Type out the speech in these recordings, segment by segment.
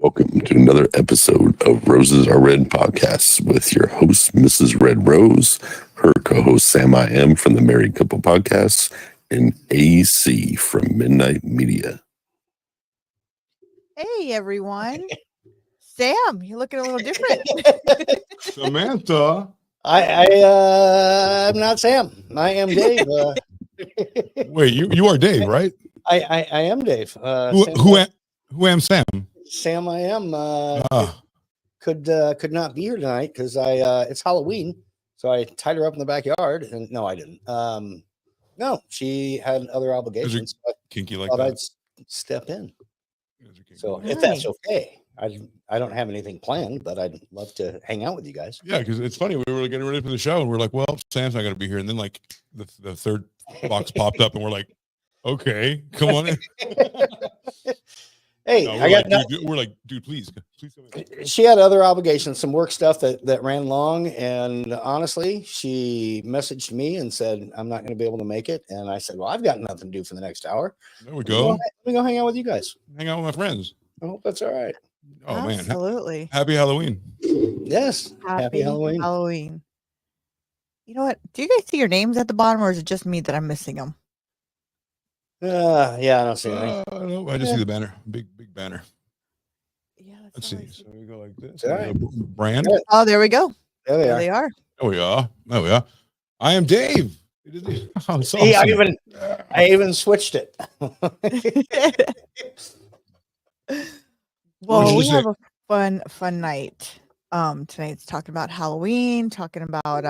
Welcome to another episode of Roses Are Red podcast with your host, Mrs. Red Rose, her co-host, Sam I Am from the Married Couple Podcast, and AC from Midnight Media. Hey, everyone. Sam, you're looking a little different. Samantha. I'm not Sam. I am Dave. Wait, you are Dave, right? I am Dave. Who am Sam? Sam, I am. Could not be here tonight because it's Halloween, so I tied her up in the backyard. And no, I didn't. No, she had other obligations. Kinky like thought that. I'd step in. So Nice. if that's okay, I don't have anything planned, but I'd love to hang out with you guys. Yeah, because it's funny. We were getting ready for the show, and we're like, "Well, Sam's not going to be here." And then, like, the third box popped up, and we're like, "Okay, come on in." Hey, No, we're like, dude, please come in. She had other obligations, some work stuff that ran long, and honestly, she messaged me and said, "I'm not going to be able to make it." And I said, "Well, I've got nothing to do for the next hour. There we go. Let me go hang out with you guys." Hang out with my friends. I hope that's all right. Oh man, Absolutely. happy Halloween. Yes, happy Halloween. Halloween. You know what? Do you guys see your names at the bottom, or is it just me that I'm missing them? Yeah, I don't see anything. No, I just see the banner, big banner. Yeah. Let's see. So we go like this. All right. Brand. Yeah. Oh, there we go. There they There are. they are. Oh yeah. Oh yeah. I am Dave. Oh, it's See, awesome. I even switched it. Well, you we say? have a fun night. Tonight's talking about Halloween, talking about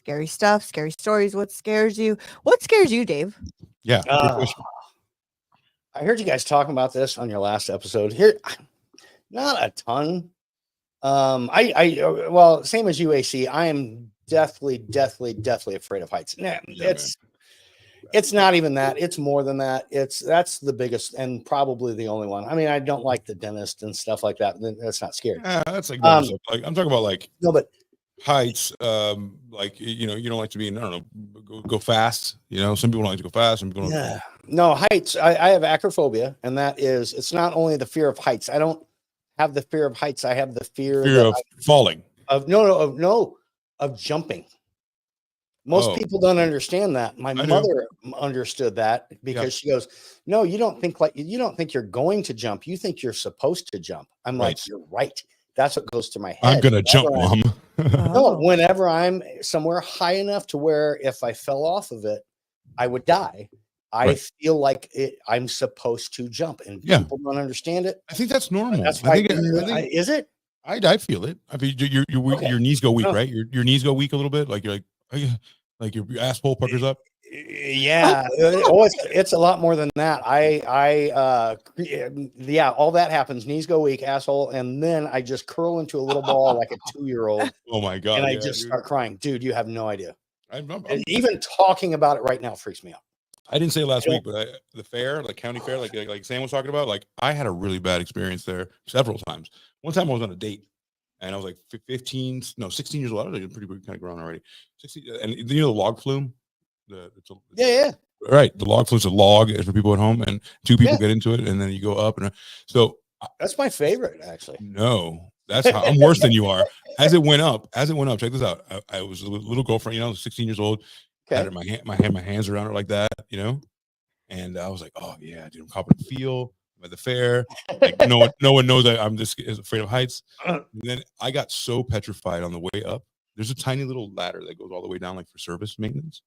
scary stuff, scary stories. What scares you? What scares you, Dave? Yeah. good question. I heard you guys talking about this on your last episode. Here, not a ton. Well, same as UAC. I am deathly afraid of heights. Nah, Yeah, it's not even that. It's more than that. That's the biggest and probably the only one. I mean, I don't like the dentist and stuff like that. That's not scary. That's like, normal stuff. Like I'm talking about like No, but heights. Like you don't like to be in, I don't know, go fast. Some people don't like to go fast. Some people don't. yeah. No, heights. I have acrophobia, and that is, it's not only the fear of heights. I don't have the fear of heights. I have the fear Fear of falling. of jumping. Most people don't understand that. My mother understood that because she goes, "No, you don't think you're going to jump. You think you're supposed to jump." I'm Right. like, "You're right." That's what goes through my head. I'm gonna jump, Mom. No, whenever I'm somewhere high enough to where if I fell off of it, I would die. I Right. feel like I'm supposed to jump, and people don't understand it. I think that's normal. That's I why. think Is it? I feel it. I mean, your knees go weak, right? Your knees go weak a little bit. Like you're like your asshole puckers up. Yeah. It's a lot more than that. All that happens. Knees go weak, asshole, and then I just curl into a little ball like a 2-year-old, Oh my god! and I yeah, just dude. start crying. Dude, you have no idea. I'm- And even talking about it right now freaks me out. I didn't say it last week, but the fair, like county fair, like Sam was talking about, like I had a really bad experience there several times. One time I was on a date, and I was like 16 years old. I was like pretty kind of grown already. 16, and the log flume. Yeah. Right, the log flume's a log for people at home, and two people get into it, and then you go up, and so That's my favorite, actually. no, that's how I'm worse than you are. As it went up, check this out. I was a little girlfriend, 16 years old. I had my hands around her like that, and I was like, oh yeah, dude, I'm copping feel. I'm at the fair. Like no one knows that I'm just afraid of heights. And then I got so petrified on the way up. There's a tiny little ladder that goes all the way down, like for service maintenance.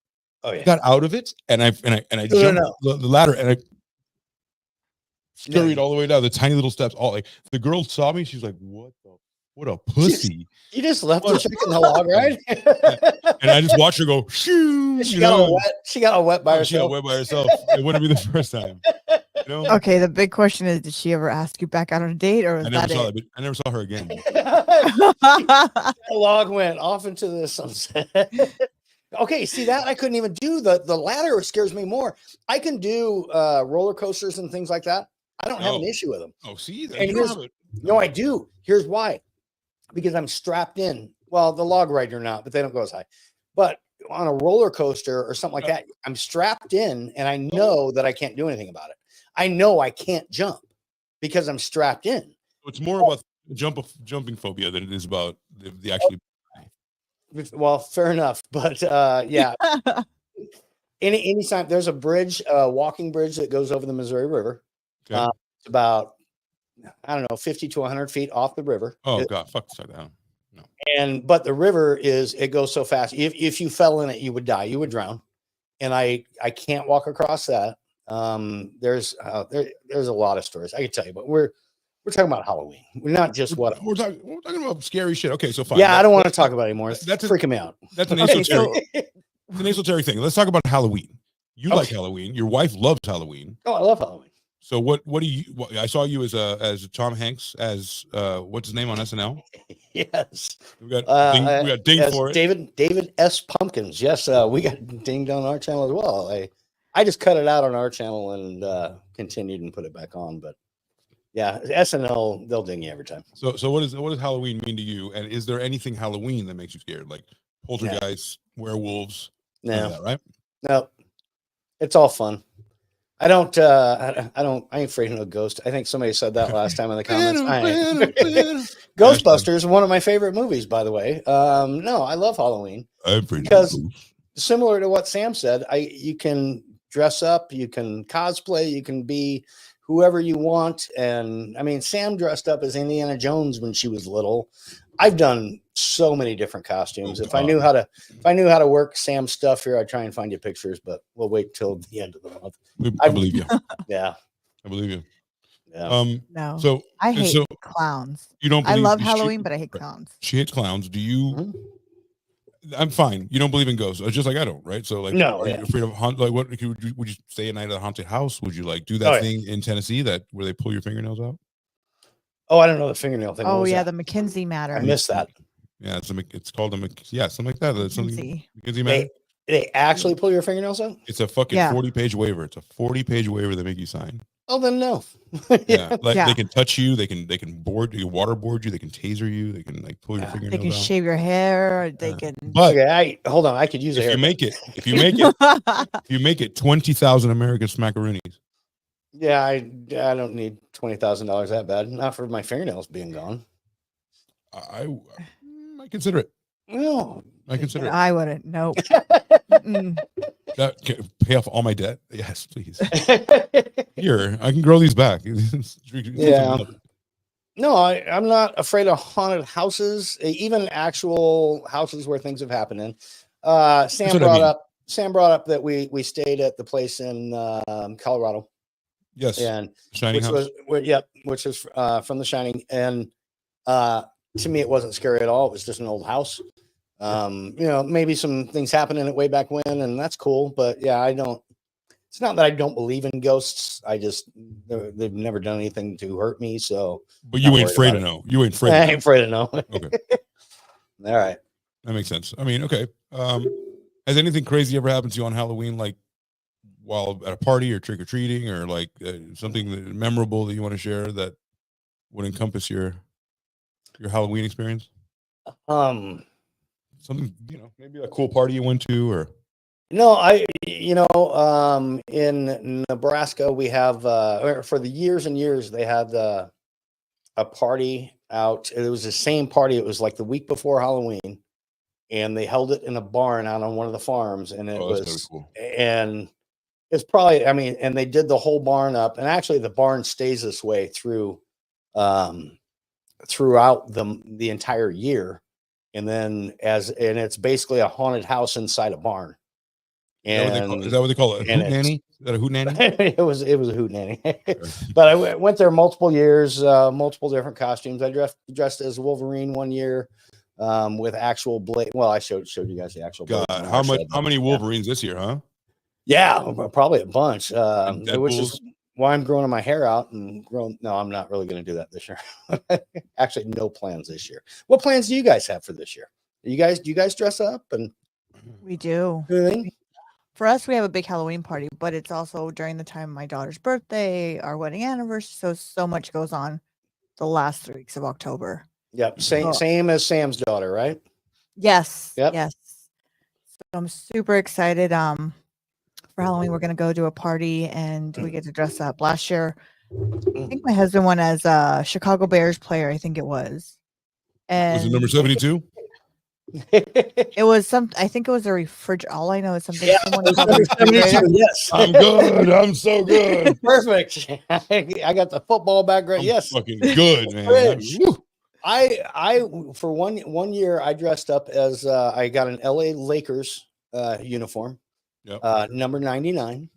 Oh yeah. I got out of it, and I jumped the ladder, and I scurried all the way down the tiny little steps. All like the girl saw me, she's like, what a pussy. You just left the chick in the log, right? And I just watched her go, shoo. She got all wet by herself. She got wet by herself. It wouldn't be the first time. Okay, the big question is, did she ever ask you back out on a date, or was I never that saw it? that. I never saw her again. The log went off into the sunset. Okay, see that I couldn't even do the ladder. Scares me more. I can do roller coasters and things like that. I don't have an issue with them. Oh, see, No, I do. Here's why. Because I'm strapped in. Well, the log rider not, but they don't go as high. But on a roller coaster or something like that, I'm strapped in, and I know that I can't do anything about it. I know I can't jump because I'm strapped in. it's more about jumping phobia than it is about the actually. Well, fair enough, but yeah. Anytime there's a bridge, walking bridge that goes over the Missouri River. Okay. It's about, I don't know, 50 to 100 feet off the river. Oh God, fuck that down. No. But the river it goes so fast. If you fell in it, you would die. You would drown. And I can't walk across that. There's a lot of stories I could tell you, but we're talking about Halloween. We're not just we're talking about scary shit. Okay, so fine. Yeah, I don't want to talk about it anymore. That's freaking me out. That's an esoteric. It's an esoteric thing. Let's talk about Halloween. You like Halloween. Your wife loves Halloween. Oh, I love Halloween. So what do you? I saw you as Tom Hanks as what's his name on SNL? Yes, we got dinged for it. David S. Pumpkins. Yes, we got dinged on our channel as well. I just cut it out on our channel and continued and put it back on. But yeah, SNL, they'll ding you every time. So what does Halloween mean to you? And is there anything Halloween that makes you scared, like poltergeists, werewolves? No, that, right? No, it's all fun. I ain't afraid of no ghost. I think somebody said that last time in the comments. Ghostbusters, one of my favorite movies, by the way. No, I love Halloween because similar to what Sam said, you can dress up, you can cosplay, you can be whoever you want. And I mean, Sam dressed up as Indiana Jones when she was little. I've done so many different costumes. If I knew how to work Sam's stuff here, I'd try and find you pictures, but we'll wait till the end of the month. I believe you. Yeah. I believe you. Yeah. No. So I hate clowns. You don't I love Halloween, but I hate clowns. She hates clowns. Do you I'm fine. You don't believe in ghosts. It's just like I don't, right? So like no, are you afraid of like what would you stay at night at a haunted house? Would you like do that thing in Tennessee where they pull your fingernails out? Oh, I don't know the fingernail thing. Oh yeah, the McKinsey matter. I missed that. Yeah, it's called something like that. McKinsey matter. They actually pull your fingernails out? It's a fucking 40-page waiver. It's a 40-page waiver they make you sign. Oh, then no. Yeah, they can touch you. They can waterboard you. They can taser you. They can like pull your fingernails out. They can shave your hair. They can. But hold on. I could use a hair. If you make it 20,000 American smackaroonies. Yeah, I don't need $20,000 that bad. Not for my fingernails being gone. I consider it. No, I consider it. I wouldn't. Nope. That can pay off all my debt. Yes, please. Here, I can grow these back. Yeah. No, I'm not afraid of haunted houses, even actual houses where things have happened in. Sam brought up that we stayed at the place in Colorado. Yes. And Shining which is from The Shining. And to me, it wasn't scary at all. It was just an old house. Maybe some things happened in it way back when, and that's cool. But yeah, it's not that I don't believe in ghosts. They've never done anything to hurt me. So, but you ain't afraid to know. You ain't afraid. I ain't afraid to know. Okay. All right. That makes sense. I mean, okay. Has anything crazy ever happened to you on Halloween, like while at a party or trick or treating, or like something memorable that you want to share that would encompass your Halloween experience? Something, maybe a cool party you went to, or no, in Nebraska we have for the years and years they had a party out. It was the same party. It was like the week before Halloween, and they held it in a barn out on one of the farms, and it was cool. And it's probably, and they did the whole barn up, and actually the barn stays this way throughout the entire year. And then it's basically a haunted house inside a barn. And is that what they call it? A hoot nanny? Is that a hoot nanny? it was a hoot nanny. But I went there multiple years, multiple different costumes. I dressed as Wolverine one year with actual blade. Well, I showed you guys the actual blade. God, how many Wolverines this year, huh? Yeah, probably a bunch. Which is why I'm growing my hair out and growing. No, I'm not really going to do that this year. Actually, no plans this year. What plans do you guys have for this year? Do you guys dress up? And we do. For us, we have a big Halloween party, but it's also during the time of my daughter's birthday, our wedding anniversary. So much goes on the last 3 weeks of October. Yep. Same as Sam's daughter, right? Yes. Yep. Yes. So I'm super excited. For Halloween, we're going to go to a party and we get to dress up. Last year, I think my husband went as a Chicago Bears player. I think it was. And Was it number 72? It was I think it was a refrigerator. All I know is something. Yeah, Someone it was called a number 72, refrigerator. yes. I'm good. I'm so good. Perfect. I got the football background. I'm Yes. fucking good, man. Fridge. I for one year I dressed up as I got an LA Lakers uniform, Yep. number 99,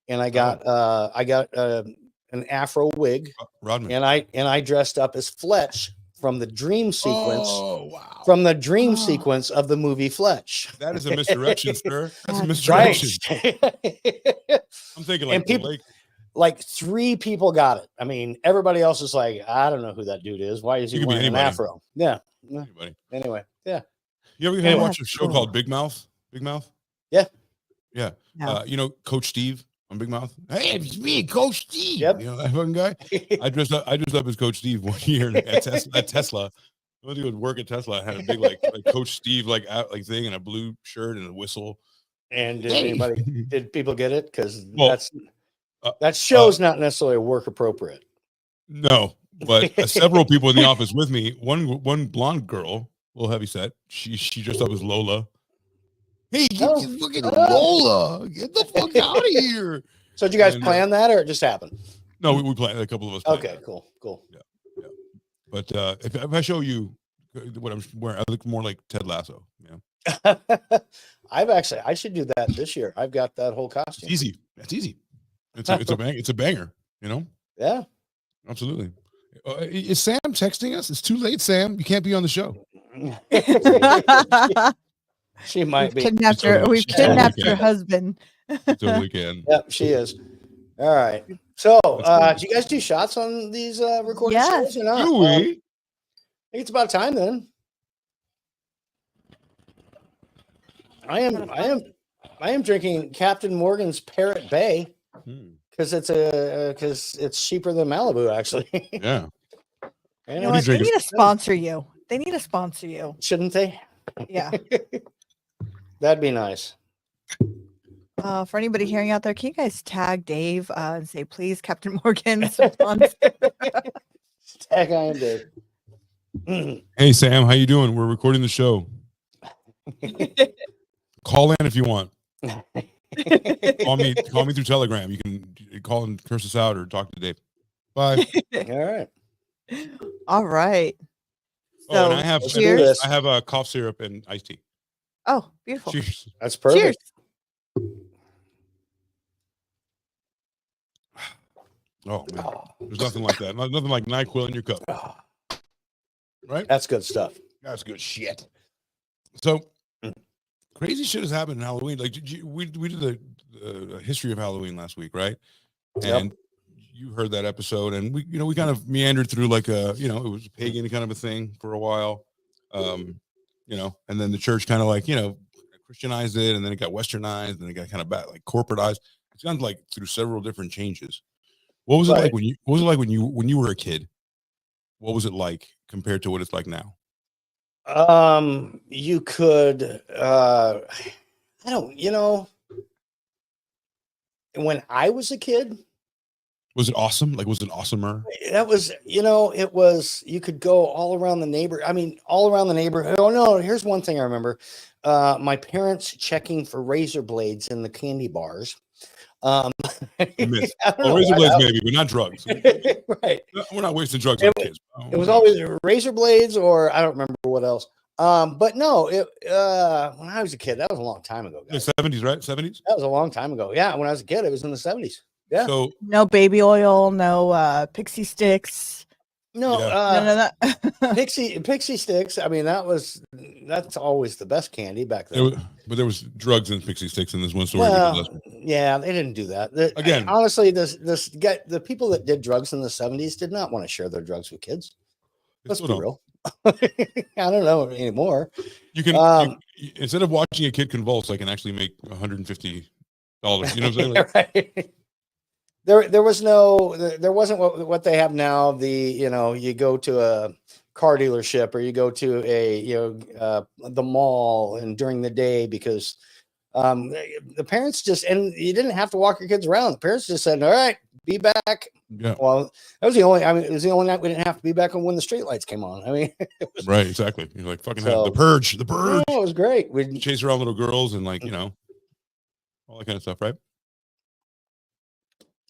and I got an afro wig, Rodman. and I dressed up as Fletch from the dream sequence. Oh, wow. From the dream sequence of the movie Fletch. That is a misdirection, sir. That's a misdirection. Right. I'm thinking And people, like 3 people got it. I mean, everybody else is like, I don't know who that dude is. Why is he wearing an afro? Yeah. Anybody. Anyway, yeah. You ever watch a show called Big Mouth? Big Mouth? Yeah. Yeah. No. You know Coach Steve on Big Mouth? Hey, it's me, Coach Steve. Yep. You know that fucking guy? I dressed up as Coach Steve one year at Tesla. I went to go work at Tesla. I had a big like Coach Steve like thing and a blue shirt and a whistle. And did people get it? Because Well, that show's not necessarily work appropriate. No, but several people in the office with me. One blonde girl, a little heavy set. She dressed up as Lola. Hey, get the fucking Lola! Get the fuck out of here! So did you guys plan that, or it just happened? No, we planned. A couple of us. Okay, cool. Yeah. But if I show you what I'm wearing, I look more like Ted Lasso. Yeah. I should do that this year. I've got that whole costume. It's easy. That's easy. It's a banger. You know. Yeah. Absolutely. Is Sam texting us? It's too late, Sam. You can't be on the show. She might be. We've kidnapped her husband. You totally can. Yep, she is. All right. So, do you guys do shots on these recording shows or not? Do we? I think it's about time then. I am drinking Captain Morgan's Parrot Bay because it's cheaper than Malibu, actually. Yeah. You know what? They need to sponsor you. They need to sponsor you. Shouldn't they? Yeah. That'd be nice. For anybody hearing out there, can you guys tag Dave and say, please, Captain Morgan, sponsor? Tag I am Dave. Hey, Sam, how you doing? We're recording the show. Call in if you want. Call me through Telegram. You can call and curse us out or talk to Dave. Bye. All right. So, and I have a cough syrup and iced tea. Oh, beautiful. Cheers. That's perfect. Cheers. Oh man, there's nothing like that. Nothing like NyQuil in your cup. Right? That's good stuff. That's good shit. So crazy shit has happened in Halloween. Like we did the history of Halloween last week, right? And you heard that episode, and we kind of meandered through like it was a pagan kind of a thing for a while. And then the church kind of like, Christianized it, and then it got westernized, and it got kind of bad, like corporatized. It's gone like through several different changes. What was it like when you were a kid? What was it like compared to what it's like now? You could when I was a kid, was it awesome? Like, was it awesomer? That was, it was, you could go all around the neighborhood. Oh no, here's one thing I remember. My parents checking for razor blades in the candy bars. Razor blades maybe, but not drugs. Right. We're not wasting drugs on kids. It was always razor blades, or I don't remember what else. But no, when I was a kid, that was a long time ago. Guys. The 70s, right? 70s? That was a long time ago. Yeah, when I was a kid, it was in the 70s. Yeah. So no baby oil, no pixie sticks. No, pixie sticks. I mean, that's always the best candy back then. But there was drugs and pixie sticks in this one story. Well, yeah, they didn't do that. Again, honestly, the people that did drugs in the 70s did not want to share their drugs with kids. Let's be real. I don't know anymore. You can instead of watching a kid convulse, I can actually make $150. You know what I'm saying? Like, right. There wasn't what they have now. You go to a car dealership or you go to the mall and during the day, because the parents and you didn't have to walk your kids around. The parents just said, all right, be back. Yeah. Well, that was the only. I mean, it was the only night we didn't have to be back on when the street lights came on. I mean, it was, right, exactly. You're like fucking So- the purge. The purge. no, it was great. We Chase around little girls and like all that kind of stuff, right?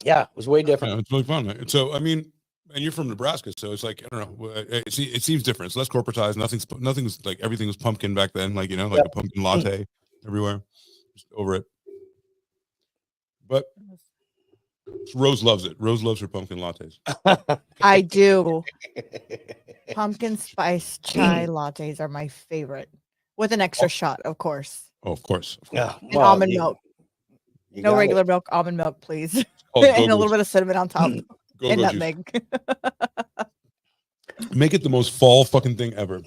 yeah, it was way different. Yeah, it's really fun. Right? So I mean, and you're from Nebraska, so it's like I don't know. It seems different. It's less corporatized. Nothing's like everything was pumpkin back then. Like like Yep. a pumpkin latte everywhere. Just over it. But Rose loves it. Rose loves her pumpkin lattes. I do. Pumpkin spice chai lattes are my favorite, with an extra shot, of course. Oh, of course. Yeah, And almond milk. You No got regular milk, almond milk, please. Oh, And a little bit of cinnamon on top. Go-go And juice. nutmeg. Make it the most fall fucking thing ever.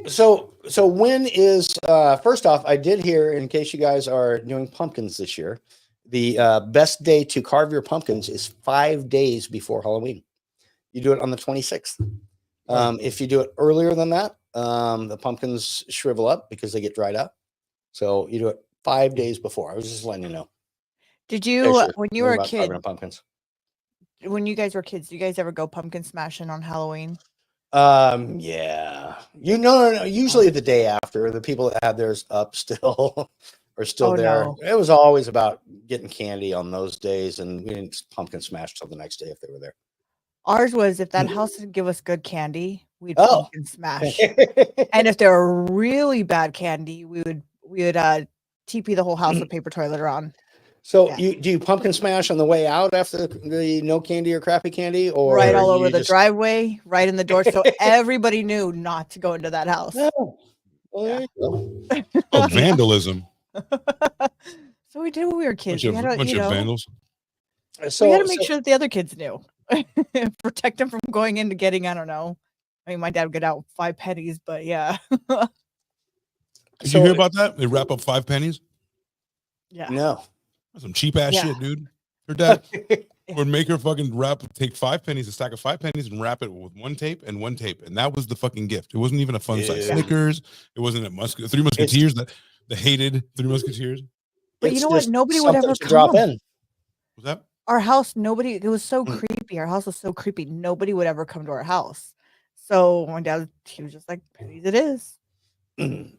So when is first off, I did hear, in case you guys are doing pumpkins this year, the best day to carve your pumpkins is 5 days before Halloween. You do it on the 26th. If you do it earlier than that, the pumpkins shrivel up because they get dried up. So you do it 5 days before. I was just letting you know. Did you, Sure. when you were a About kid, carving pumpkins. when you guys were kids, do you guys ever go pumpkin smashing on Halloween? Yeah. No. Usually the day after, the people that had theirs up still are still Oh, there. no. It was always about getting candy on those days, and we didn't pumpkin smash till the next day if they were there. Ours was if that house didn't give us good candy, we'd Oh. pumpkin smash. And if there were really bad candy, we would TP the whole house with paper toilet around. So Yeah. do you pumpkin smash on the way out after the no candy or crappy candy, or Right all over you the just- driveway, right in the door, so everybody knew not to go into that house. No. Well, there you go. Oh, vandalism. So we did when we were kids. Bunch We of, had to, bunch you of know, vandals. So we had to make sure that the other kids knew. Protect them from going into getting, I don't know. I mean, my dad would get out 5 pennies, but yeah. Did you hear about that? They wrap up 5 pennies. Yeah. No. That's some cheap ass Yeah. shit, dude. Her dad would make her fucking take 5 pennies, a stack of 5 pennies, and wrap it with one tape, and that was the fucking gift. It wasn't even a fun size Yeah. Snickers. It wasn't a Three Musketeers that the hated Three Musketeers. But you It's know what? just Nobody would something ever to drop come. in. Was that? Our house, nobody, it was so Mm. creepy. Our house was so creepy. Nobody would ever come to our house. So my dad, he was just like, pennies it is. Mm.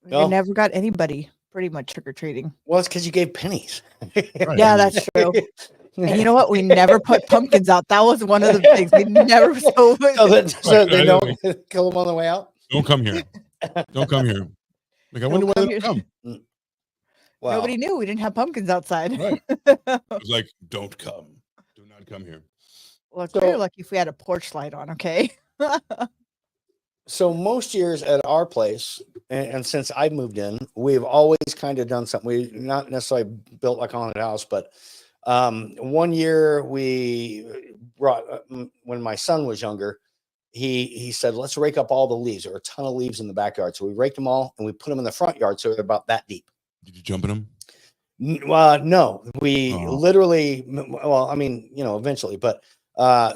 We Well- never got anybody pretty much trick-or-treating. Well, it's because you gave pennies. Right. Yeah, that's true. And you know what? We never put pumpkins out. That was one of the things we never. So so they Right, don't kill them on the way out. Don't come here. Don't come here. Like I wonder why they don't come. Wow. nobody knew we didn't have pumpkins outside. Right. It was like, don't come. Do not come here. Well, it's So- very lucky if we had a porch light on. Okay. So most years at our place, and since I moved in, we've always kind of done something. We not necessarily built like a haunted house, but one year we brought when my son was younger. He said, "Let's rake up all the leaves." There were a ton of leaves in the backyard, so we raked them all and we put them in the front yard, so they're about that deep. Did you jump in them? No, we Oh. literally. Well, I mean, eventually, but.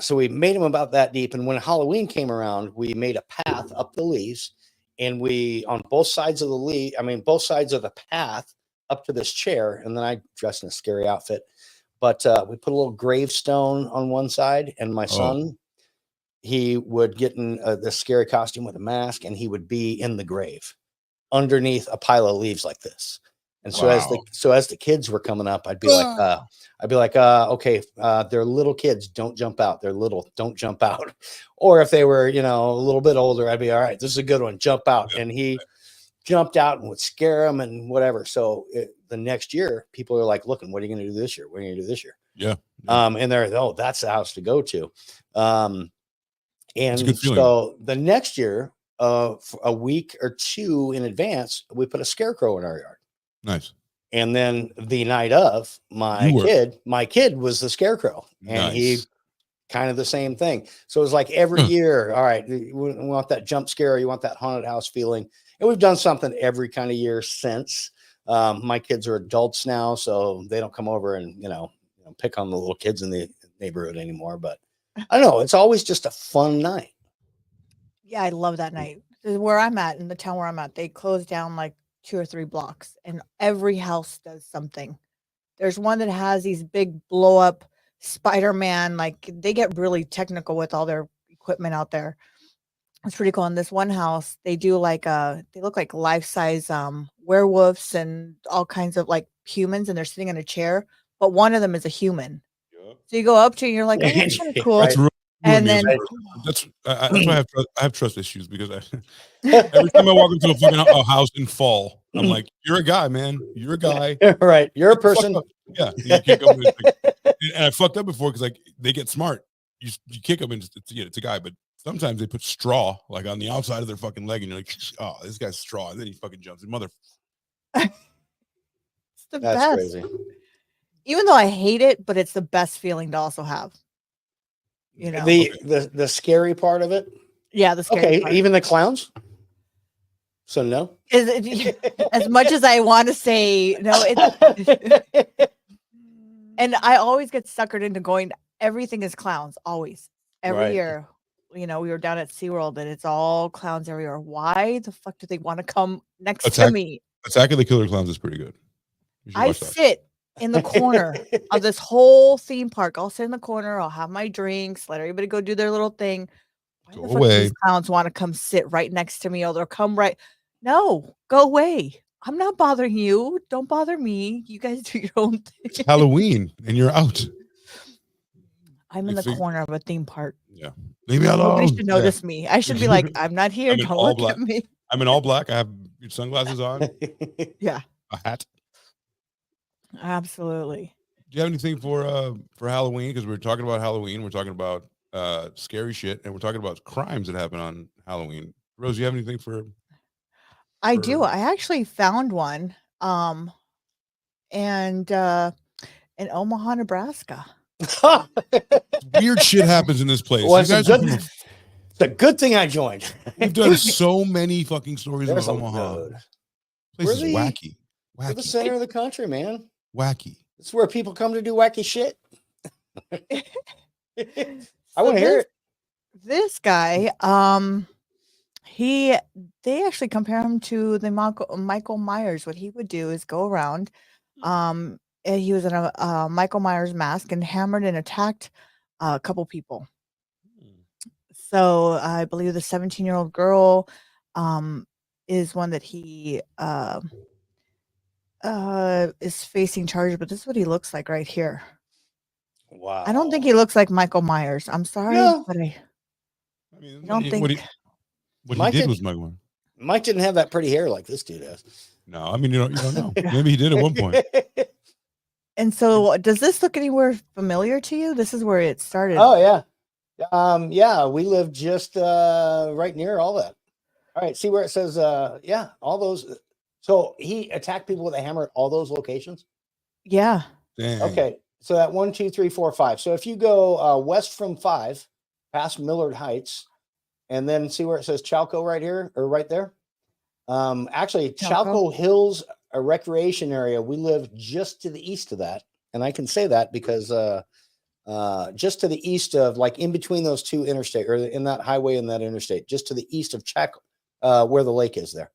So we made them about that deep. And when Halloween came around, we made a path up the leaves, and we on both sides of both sides of the path up to this chair. And then I dressed in a scary outfit, but we put a little gravestone on one side, and my son, he would get in this scary costume with a mask, and he would be in the grave underneath a pile of leaves like this. And so as the kids were coming up, I'd be like, okay, they're little kids, don't jump out. They're little, don't jump out. Or if they were, a little bit older, I'd be all right, this is a good one, jump out. And he jumped out and would scare them and whatever. So the next year, people are like, looking, what are you going to do this year? What are you going to do this year? Yeah. And they're, that's the house to go to. And It's a good feeling. so the next year, a week or two in advance, we put a scarecrow in our yard. Nice. And then the night of, my kid was the scarecrow, and he Nice. kind of the same thing. So it was like every year, all right, we want that jump scare, you want that haunted house feeling. And we've done something every kind of year since. My kids are adults now, so they don't come over and, pick on the little kids in the neighborhood anymore. But I don't know, it's always just a fun night. Yeah, I love that night. Where I'm at, in the town where I'm at, they close down like 2 or 3 blocks, and every house does something. There's one that has these big blow up Spider-Man. Like they get really technical with all their equipment out there. It's pretty cool. In this one house, they do like they look like life-size werewolves and all kinds of like humans, and they're sitting in a chair, but one of them is a human. Yep. So you go up to, and you're like, oh, that's kind of cool. That's real. And then That's why I have trust issues, because every time I walk into a fucking house and fall, I'm like, you're a guy, man. You're a guy. Right. You're a person. Yeah. You kick them and I fucked up before, because like they get smart. You kick them and it's a guy, but sometimes they put straw like on the outside of their fucking leg, and you're like, oh, this guy's straw. And then he fucking jumps. Mother. It's the That's best. crazy. Even though I hate it, but it's the best feeling to also have. You know, the scary part of it. Yeah, the scary part. Even the clowns. So no. Is it, as much as I want to say no, and I always get suckered into going. Everything is clowns always. Every year, you know, we were down at SeaWorld and it's all clowns everywhere. Why the fuck do they want to come next to me? Attack of the Killer Clowns is pretty good. I sit in the corner of this whole theme park. I'll sit in the corner. I'll have my drinks. Let everybody go do their little thing. Why the fuck do these clowns want to come sit right next to me? Or they'll come right. No, go away. I'm not bothering you. Don't bother me. You guys do your own thing. It's Halloween and you're out. I'm in the corner of a theme park. Yeah. Leave me alone. Nobody should notice me. I should be like, I'm not here. Don't look at me. I'm in all black. I have sunglasses on. Yeah. A hat. Absolutely. Do you have anything for Halloween? Because we're talking about Halloween. We're talking about scary shit. And we're talking about crimes that happen on Halloween. Rose, do you have anything for... I do. I actually found one and in Omaha, Nebraska. Weird shit happens in this place. Well, it's a good thing I joined. We've done so many fucking stories in Omaha. This place is wacky. We're the center of the country, man. Wacky. It's where people come to do wacky shit. I want to hear it. This guy, they actually compare him to the Michael Myers. What he would do is go around. He was in a Michael Myers mask and hammered and attacked a couple people. So I believe the 17-year-old girl is one that he is facing charges, but this is what he looks like right here. Wow. I don't think he looks like Michael Myers. I'm sorry, but I don't think what he did was Michael Myers. Mike didn't have that pretty hair like this dude has. No, I mean, you don't know. Maybe he did at one point. And so does this look anywhere familiar to you? This is where it started. Oh, yeah. Yeah, we live just right near all that. All right, see where it says, all those. So he attacked people with a hammer at all those locations? Yeah. Dang. Okay, so that 1, 2, 3, 4, 5. So if you go west from 5, past Millard Heights, and then see where it says Chalco right here, or right there? Actually, Chalco Hills, a recreation area. We live just to the east of that. And I can say that because just to the east of, like in between those two interstate, or in that highway and that interstate, just to the east of where the lake is there.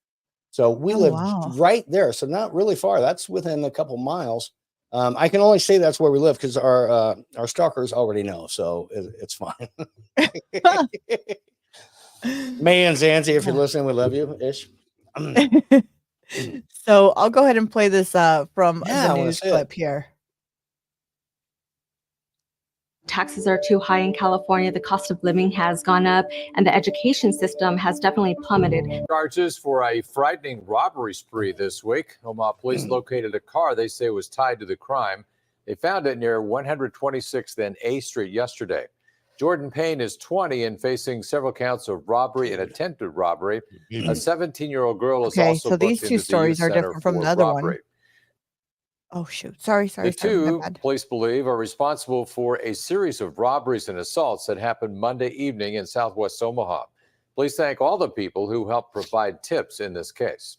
So we live right there. So not really far. That's within a couple miles. I can only say that's where we live because our stalkers already know. So it's fine. May and Zanzi, if you're listening, we love you ish. So I'll go ahead and play this from the news clip here. Taxes are too high in California. The cost of living has gone up, and the education system has definitely plummeted. Charges for a frightening robbery spree this week. Omaha police located a car they say was tied to the crime. They found it near 126th and A Street yesterday. Jordan Payne is 20 and facing several counts of robbery and attempted robbery. A 17-year-old girl is also so these booked two into the stories youth are center different from for the other robbery. one. Oh, shoot. Sorry. The two, police believe, are responsible for a series of robberies and assaults that happened Monday evening in southwest Omaha. Police thank all the people who helped provide tips in this case.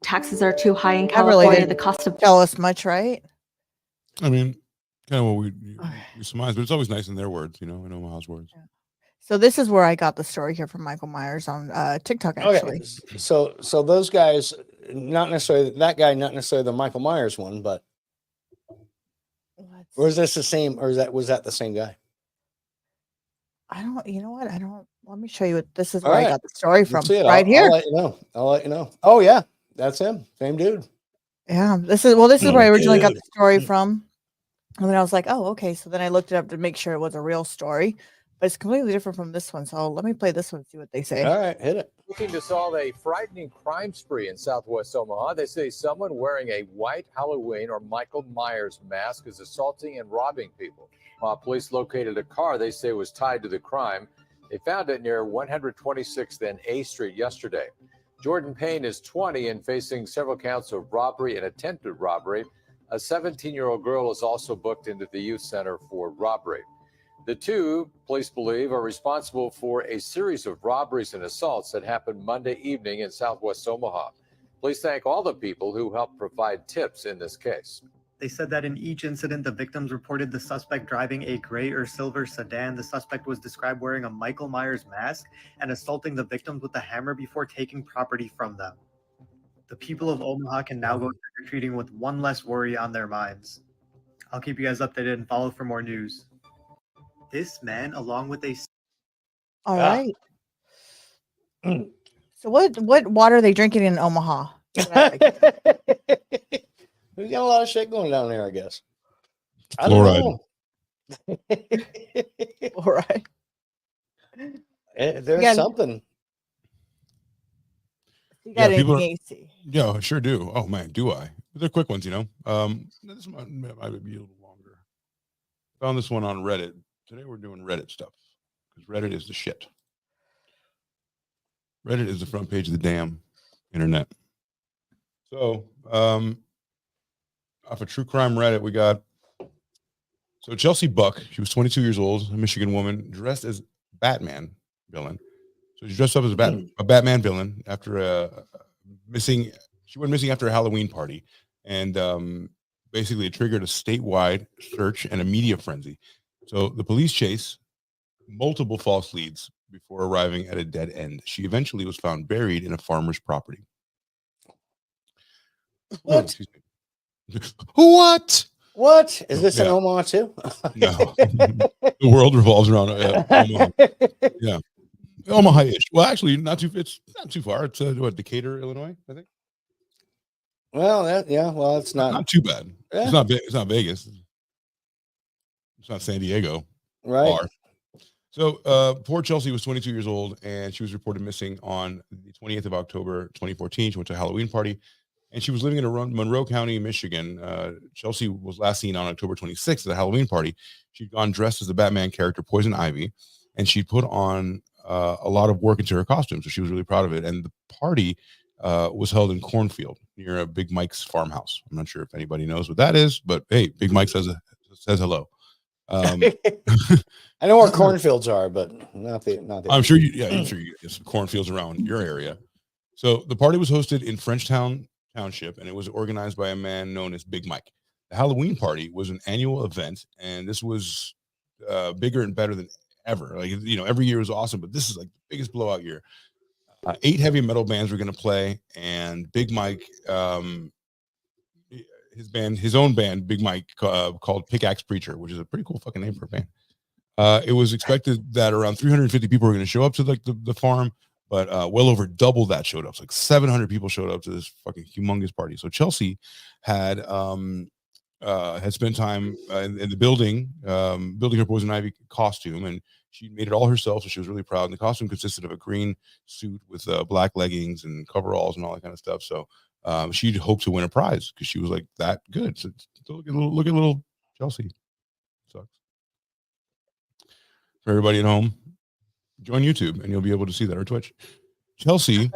Taxes are too high in California. The cost of tell us much, right? I mean, kind of what we surmise, but it's always nice in their words, in Omaha's words. Yeah. So this is where I got the story here from Michael Myers on TikTok, actually. Okay. So those guys, not necessarily that guy, not necessarily the Michael Myers one, but or is this the same, or was that the same guy? I don't, you know what? I don't, let me show you what this is All where right. I got the story from. See it. Right here. I'll let you know. I'll let you know. Oh yeah, that's him. Same dude. Yeah. This is where I originally got Dude. the story from. And then I was like, oh, okay. So then I looked it up to make sure it was a real story, but it's completely different from this one. So let me play this one and see what they say. All right, hit it. Looking to solve a frightening crime spree in Southwest Omaha. They say someone wearing a white Halloween or Michael Myers mask is assaulting and robbing people. Police located a car they say was tied to the crime. They found it near 126th and A Street yesterday. Jordan Payne is 20 and facing several counts of robbery and attempted robbery. A 17-year-old girl is also booked into the youth center for robbery. The two, police believe, are responsible for a series of robberies and assaults that happened Monday evening in Southwest Omaha. Police thank all the people who helped provide tips in this case. They said that in each incident, the victims reported the suspect driving a gray or silver sedan. The suspect was described wearing a Michael Myers mask and assaulting the victims with a hammer before taking property from them. The people of Omaha can now go trick-or-treating with one less worry on their minds. I'll keep you guys updated and follow for more news. This man, along with a... All right. So what water are they drinking in Omaha? We got a lot of shit going down there, I guess. I Fluoride. don't know. All right. There's something. You got Yeah, people any AC? Yeah, I sure do. Oh man, do I? They're quick ones, you know. This might be a little longer. Found this one on Reddit. Today we're doing Reddit stuff because Reddit is the shit. Reddit is the front page of the damn internet. So, off of True Crime Reddit, we got Chelsea Buck. She was 22 years old, a Michigan woman, dressed as Batman villain. So she dressed up as a Batman villain after she went missing after a Halloween party, and basically it triggered a statewide search and a media frenzy. So the police chase multiple false leads before arriving at a dead end. She eventually was found buried in a farmer's property. What? What? What? Is this in Omaha too? No. The world revolves around Omaha. Yeah. Omaha-ish. Well, actually, it's not too far. It's Decatur, Illinois, I think. Well, it's not too bad. Yeah. It's not Vegas. It's not San Diego. Right. Far. So poor Chelsea was 22 years old, and she was reported missing on the 28th of October, 2014. She went to a Halloween party, and she was living in Monroe County, Michigan. Chelsea was last seen on October 26th at a Halloween party. She'd gone dressed as the Batman character Poison Ivy, and she put on a lot of work into her costume, so she was really proud of it. And the party was held in Cornfield near a Big Mike's farmhouse. I'm not sure if anybody knows what that is, but hey, Big Mike says hello. I know where cornfields are, but not the. I'm sure you get some cornfields around your area. So the party was hosted in Frenchtown Township, and it was organized by a man known as Big Mike. The Halloween party was an annual event, and this was bigger and better than ever. Like, every year was awesome, but this is like the biggest blowout year. 8 heavy metal bands were going to play, and Big Mike, his own band, Big Mike, called Pickaxe Preacher, which is a pretty cool fucking name for a band. It was expected that around 350 people were going to show up to like the farm, but well over double that showed up. So like 700 people showed up to this fucking humongous party. So Chelsea had spent time in the building her Poison Ivy costume, and she made it all herself. So she was really proud. And the costume consisted of a green suit with black leggings and coveralls and all that kind of stuff. So she'd hoped to win a prize because she was like that good. So look at little Chelsea. Sucks. For everybody at home, join YouTube and you'll be able to see that, or Twitch. Chelsea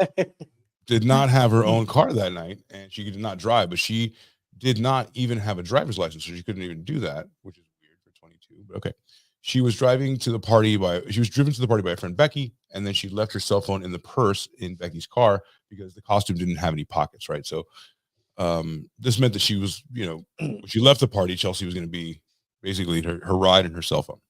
did not have her own car that night, and she did not drive, but she did not even have a driver's license, so she couldn't even do that, which is weird for 22. But okay, she was driven to the party by a friend, Becky, and then she left her cell phone in the purse in Becky's car because the costume didn't have any pockets, right? So this meant that she was, when she left the party, Chelsea was going to be basically her ride and her cell phone.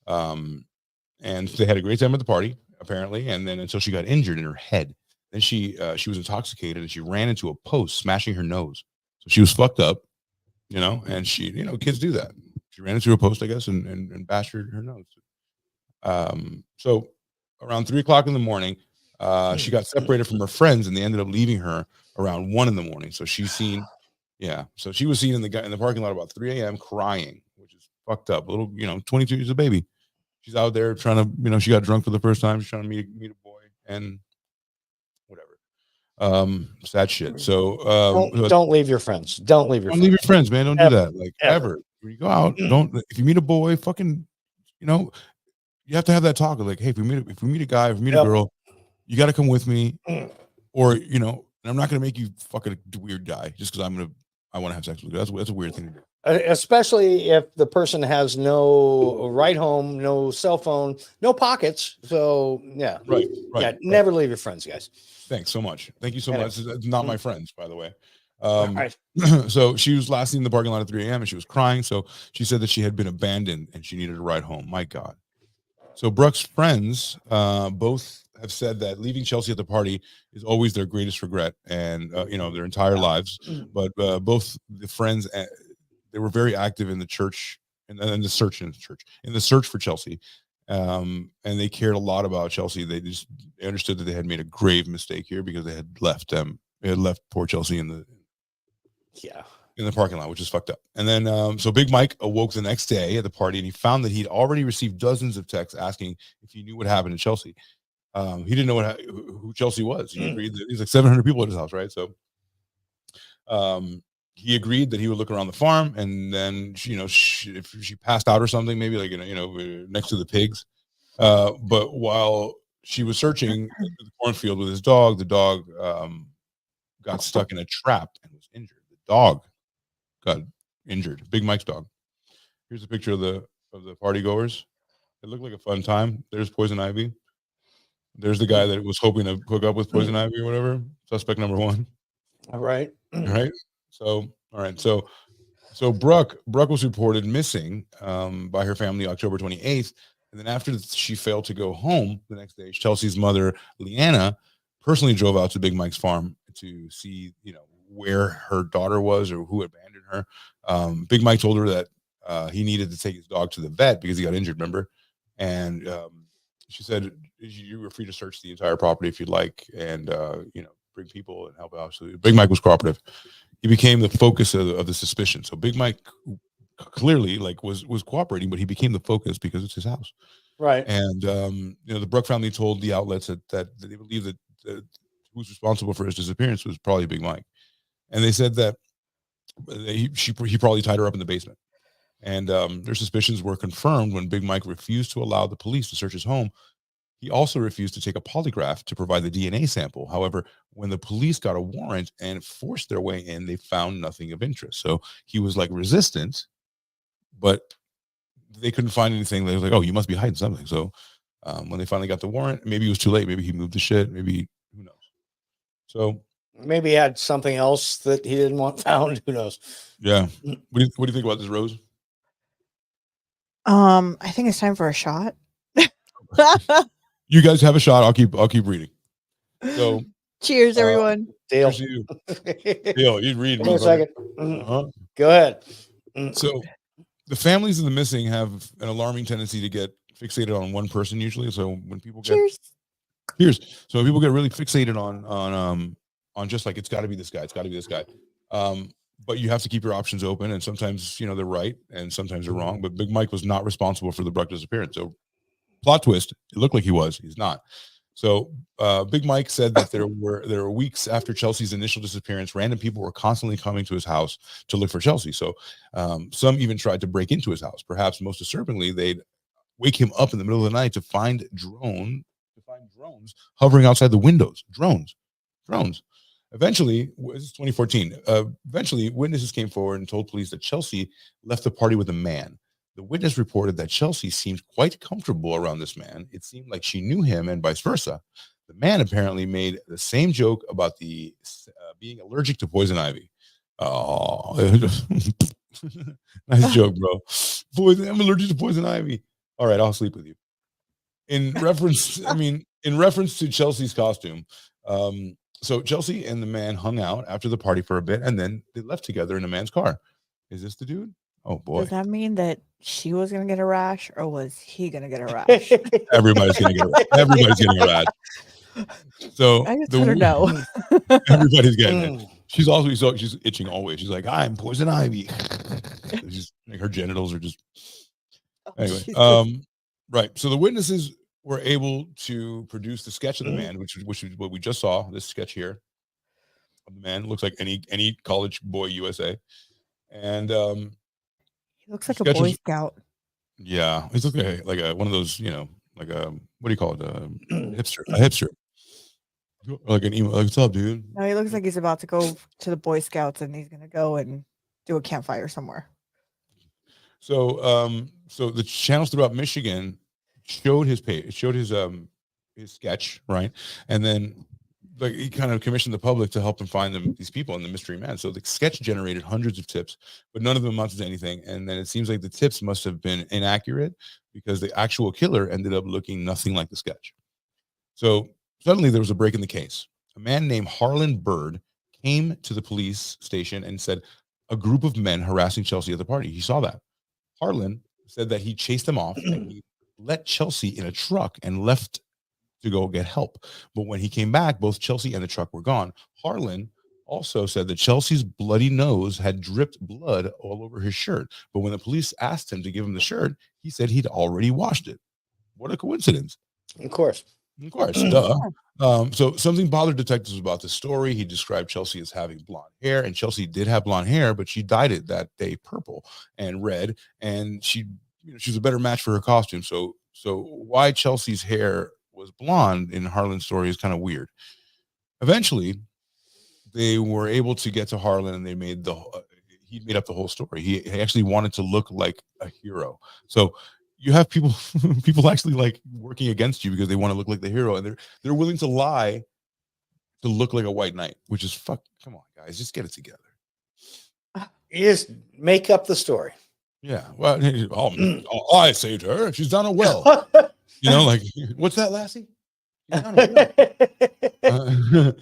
And they had a great time at the party, apparently, and then until she got injured in her head. Then she was intoxicated and she ran into a post, smashing her nose. So she was fucked up, and she, kids do that. She ran into a post, I guess, and bashed her nose. So around 3:00 in the morning, she got separated from her friends and they ended up leaving her around 1 in the morning. So she's seen, so she was seen in the parking lot about 3 a.m. crying, which is fucked up. A little, 22 years a baby. She's out there trying to, she got drunk for the first time. She's trying to meet a boy and whatever. Sad shit. So don't leave your friends. Don't leave your friends, man. Don't do that. Like ever. When you go out, if you meet a boy, fucking, you have to have that talk of like, hey, if we meet a guy, if we meet a girl, you got to come with me, or and I'm not gonna make you fucking a weird guy just because I want to have sex with you. That's a weird thing to do. Especially if the person has no ride home, no cell phone, no pockets. So right. Never leave your friends, guys. Thanks so much. Thank you so much. It's not my friends, by the way. Right. So she was last seen in the parking lot at 3 a.m. and she was crying. So she said that she had been abandoned and she needed a ride home. My God. So Brooke's friends both have said that leaving Chelsea at the party is always their greatest regret, and their entire lives. But both the friends, they were very active in the church and in the search for Chelsea, and they cared a lot about Chelsea. They understood that they had made a grave mistake here because they had left poor Chelsea in the parking lot, which is fucked up. And then, so Big Mike awoke the next day at the party and he found that he'd already received dozens of texts asking if he knew what happened to Chelsea. He didn't know who Chelsea was. He agreed that there's like 700 people at his house, right? So, he agreed that he would look around the farm and then, if she passed out or something, maybe like, next to the pigs. But while she was searching the cornfield with his dog, the dog, got stuck in a trap and was injured. The dog got injured. Big Mike's dog. Here's a picture of the party goers. It looked like a fun time. There's Poison Ivy. There's the guy that was hoping to hook up with Poison Ivy or whatever. Suspect number 1. All right. So, all right. So Brooke was reported missing by her family October 28th. And then after she failed to go home the next day, Chelsea's mother, Leanna, personally drove out to Big Mike's farm to see, where her daughter was or who abandoned her. Big Mike told her that he needed to take his dog to the vet because he got injured, remember? And she said, you were free to search the entire property if you'd like and, bring people and help out. So Big Mike was cooperative. He became the focus of the suspicion. So Big Mike clearly was cooperating, but he became the focus because it's his house. Right. And, the Brooke family told the outlets that they believe that who's responsible for his disappearance was probably Big Mike. And they said that he probably tied her up in the basement. And their suspicions were confirmed when Big Mike refused to allow the police to search his home. He also refused to take a polygraph to provide the DNA sample. However, when the police got a warrant and forced their way in, they found nothing of interest. So he was resistant, but they couldn't find anything. They was like, oh, you must be hiding something. So when they finally got the warrant, maybe it was too late. Maybe he moved the shit. Maybe, who knows? So maybe he had something else that he didn't want found. Who knows? Yeah. What do you think about this, Rose? I think it's time for a shot. You guys have a shot. I'll keep reading. So cheers, everyone. Dale. You. Dale, you read. Give me a second. Go ahead. So the families of the missing have an alarming tendency to get fixated on one person usually. So when people get cheers. So when people get really fixated on just like, it's got to be this guy. It's got to be this guy. But you have to keep your options open. And sometimes, they're right. And sometimes they're wrong. But Big Mike was not responsible for the Brooke disappearance. So plot twist, it looked like he was. He's not. So Big Mike said that there were weeks after Chelsea's initial disappearance, random people were constantly coming to his house to look for Chelsea. So some even tried to break into his house. Perhaps most disturbingly, they'd wake him up in the middle of the night to find drones hovering outside the windows. Drones. Eventually, this is 2014. Eventually, witnesses came forward and told police that Chelsea left the party with a man. The witness reported that Chelsea seemed quite comfortable around this man. It seemed like she knew him and vice versa. The man apparently made the same joke about the being allergic to poison ivy. Oh, nice joke, bro. I'm allergic to poison ivy. All right, I'll sleep with you. In reference to Chelsea's costume, So Chelsea and the man hung out after the party for a bit, and then they left together in the man's car. Is this the dude? Oh boy! Does that mean that she was gonna get a rash, or was he gonna get a rash? Everybody's gonna get a rash. Everybody's getting a rash. So I just let her know. Everybody's getting it. She's also she's itching always. She's like, I'm poison ivy. She's like, her genitals are just anyway. Right. So the witnesses were able to produce the sketch of the man, which is what we just saw. This sketch here of the man looks like any college boy USA, and he looks like a Boy Scout. Yeah, he's looking like a one of those, like a what do you call it, a hipster. Like an emo, like, what's up, dude? No, he looks like he's about to go to the Boy Scouts and he's gonna go and do a campfire somewhere. So, so the channels throughout Michigan showed his page, showed his sketch, right? And then like he kind of commissioned the public to help him find these people and the mystery man. So the sketch generated hundreds of tips, but none of them amounted to anything. And then it seems like the tips must have been inaccurate because the actual killer ended up looking nothing like the sketch. So suddenly there was a break in the case. A man named Harlan Bird came to the police station and said a group of men harassing Chelsea at the party. He saw that. Harlan said that he chased them off and he let Chelsea in a truck and left to go get help. But when he came back, both Chelsea and the truck were gone. Harlan also said that Chelsea's bloody nose had dripped blood all over his shirt. But when the police asked him to give him the shirt, he said he'd already washed it. What a coincidence. Of course. Of course, duh. So something bothered detectives about this story. He described Chelsea as having blonde hair, and Chelsea did have blonde hair, but she dyed it that day purple and red, and she's a better match for her costume. So why Chelsea's hair was blonde in Harlan's story is kind of weird. Eventually, they were able to get to Harlan, and they made he made up the whole story. He actually wanted to look like a hero. So you have people actually like working against you because they want to look like the hero, and they're willing to lie to look like a white knight, which is fuck. Come on, guys, just get it together. You just make up the story. Yeah. Well, I saved her. She's done it well. Like, what's that, Lassie? She's done it well.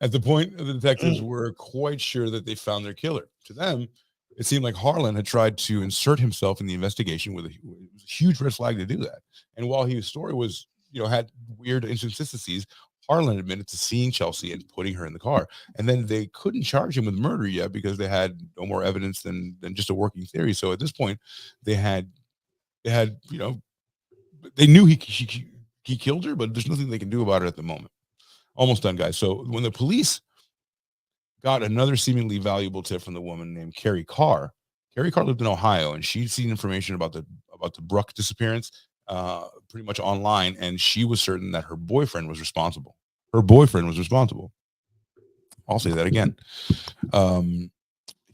At the point, the detectives were quite sure that they found their killer. To them, it seemed like Harlan had tried to insert himself in the investigation with it was a huge red flag to do that. And while his story was, had weird inconsistencies, Harlan admitted to seeing Chelsea and putting her in the car. And then they couldn't charge him with murder yet because they had no more evidence than just a working theory. So at this point, they knew he killed her, but there's nothing they can do about it at the moment. Almost done, guys. So when the police got another seemingly valuable tip from the woman named Carrie Carr. Carrie Carr lived in Ohio, and she'd seen information about the Bruck disappearance pretty much online, and she was certain that her boyfriend was responsible. I'll say that again.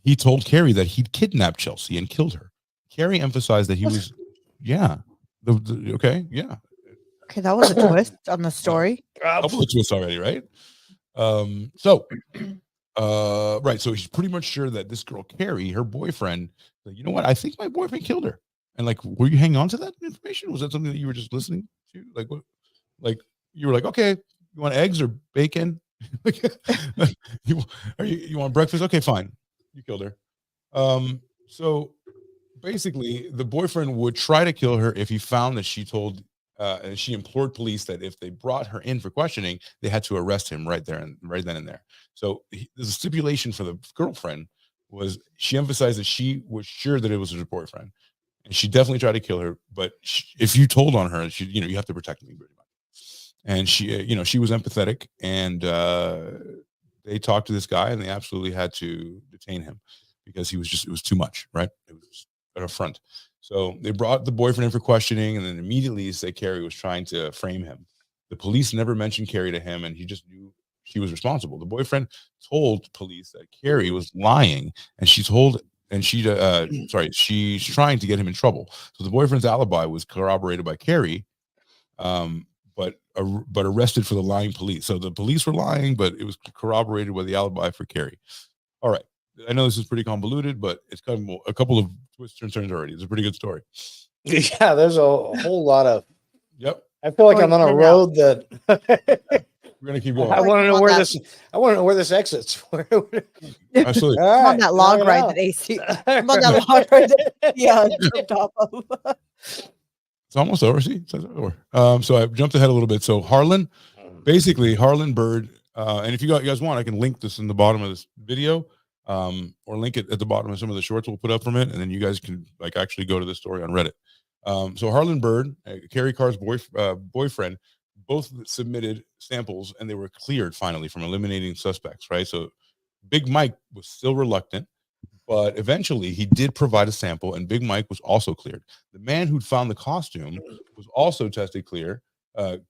He told Carrie that he'd kidnapped Chelsea and killed her. Carrie emphasized that he was, okay, yeah. Okay, that was a twist on the story. A couple of twists already, right? Right. So he's pretty much sure that this girl, Carrie, her boyfriend, like, you know what? I think my boyfriend killed her. And like, were you hanging on to that information? Was that something that you were just listening to? Like, what? Like, you were like, okay, you want eggs or bacon? you want breakfast? Okay, fine. You killed her. So basically, the boyfriend would try to kill her if he found that she told. And she implored police that if they brought her in for questioning, they had to arrest him right then and there. So there's a stipulation for the girlfriend was she emphasized that she was sure that it was her boyfriend, and she definitely tried to kill her. But if you told on her, you have to protect me pretty much. And she was empathetic, and they talked to this guy, and they absolutely had to detain him because it was too much, right? It was an affront. So they brought the boyfriend in for questioning, and then immediately said Carrie was trying to frame him. The police never mentioned Carrie to him, and he just knew she was responsible. The boyfriend told police that Carrie was lying, and she's trying to get him in trouble. So the boyfriend's alibi was corroborated by Carrie, but arrested for the lying police. So the police were lying, but it was corroborated by the alibi for Carrie. All right. I know this is pretty convoluted, but it's kind of a couple of twists and turns already. It's a pretty good story. Yeah, there's a whole lot of. Yep. I feel like I'm on a road that. We're gonna keep going. I want to know where this. I want to know where this exits. Absolutely. All right, on that log knock it ride out. that AC. I'm on that log ride that yeah, jumped off of. It's almost over. See, it says over. So I jumped ahead a little bit. So Harlan, basically Harlan Bird, and if you guys want, I can link this in the bottom of this video, or link it at the bottom of some of the shorts we'll put up from it, and then you guys can like actually go to the story on Reddit. So Harlan Bird, Carrie Carr's boyfriend, both submitted samples, and they were cleared finally from eliminating suspects. Right. So Big Mike was still reluctant, but eventually he did provide a sample, and Big Mike was also cleared. The man who'd found the costume was also tested clear. Tested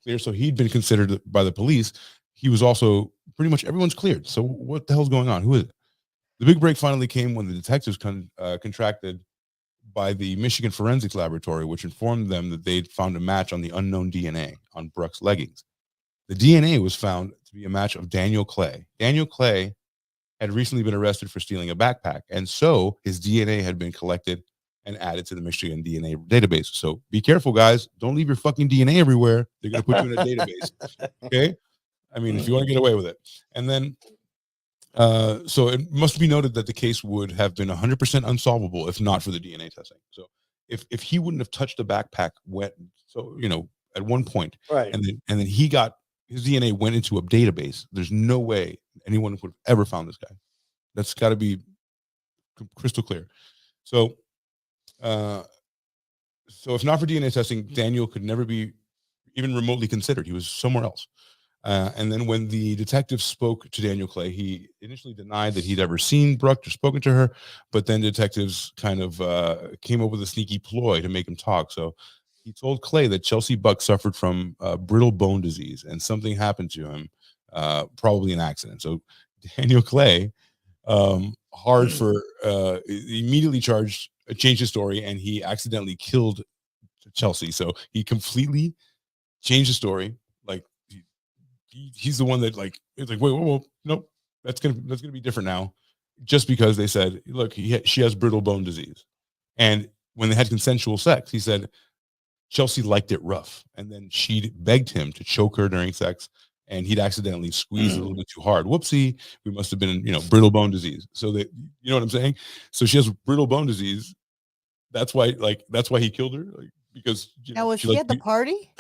clear, so he'd been considered by the police. He was also pretty much everyone's cleared. So what the hell's going on? Who is it? The big break finally came when the detectives contracted by the Michigan Forensics Laboratory, which informed them that they'd found a match on the unknown DNA on Bruck's leggings. The DNA was found to be a match of Daniel Clay. Daniel Clay had recently been arrested for stealing a backpack, and so his DNA had been collected and added to the Michigan DNA database. So be careful, guys. Don't leave your fucking DNA everywhere. They're going to put you in a database. Okay? I mean, if you want to get away with it. And then, so it must be noted that the case would have been 100% unsolvable if not for the DNA testing. So if he wouldn't have touched the backpack at one point, Right, and then he got his DNA went into a database, there's no way anyone would have ever found this guy. That's got to be crystal clear. So if not for DNA testing, Daniel could never be even remotely considered. He was somewhere else. And then when the detective spoke to Daniel Clay, he initially denied that he'd ever seen Bruck or spoken to her, but then detectives kind of came up with a sneaky ploy to make him talk. So he told Clay that Chelsea Buck suffered from brittle bone disease and something happened to him, probably an accident. So Daniel Clay, immediately changed his story, and he accidentally killed Chelsea. So he completely changed the story. Like he's the one that it's like, wait, nope, that's gonna be different now, just because they said, look, she has brittle bone disease, and when they had consensual sex, he said Chelsea liked it rough, and then she begged him to choke her during sex, and he'd accidentally squeezed a little bit too hard. Whoopsie, we must have been brittle bone disease. So that, you know what I'm saying? So she has brittle bone disease. That's why he killed her, because Now was he at the party?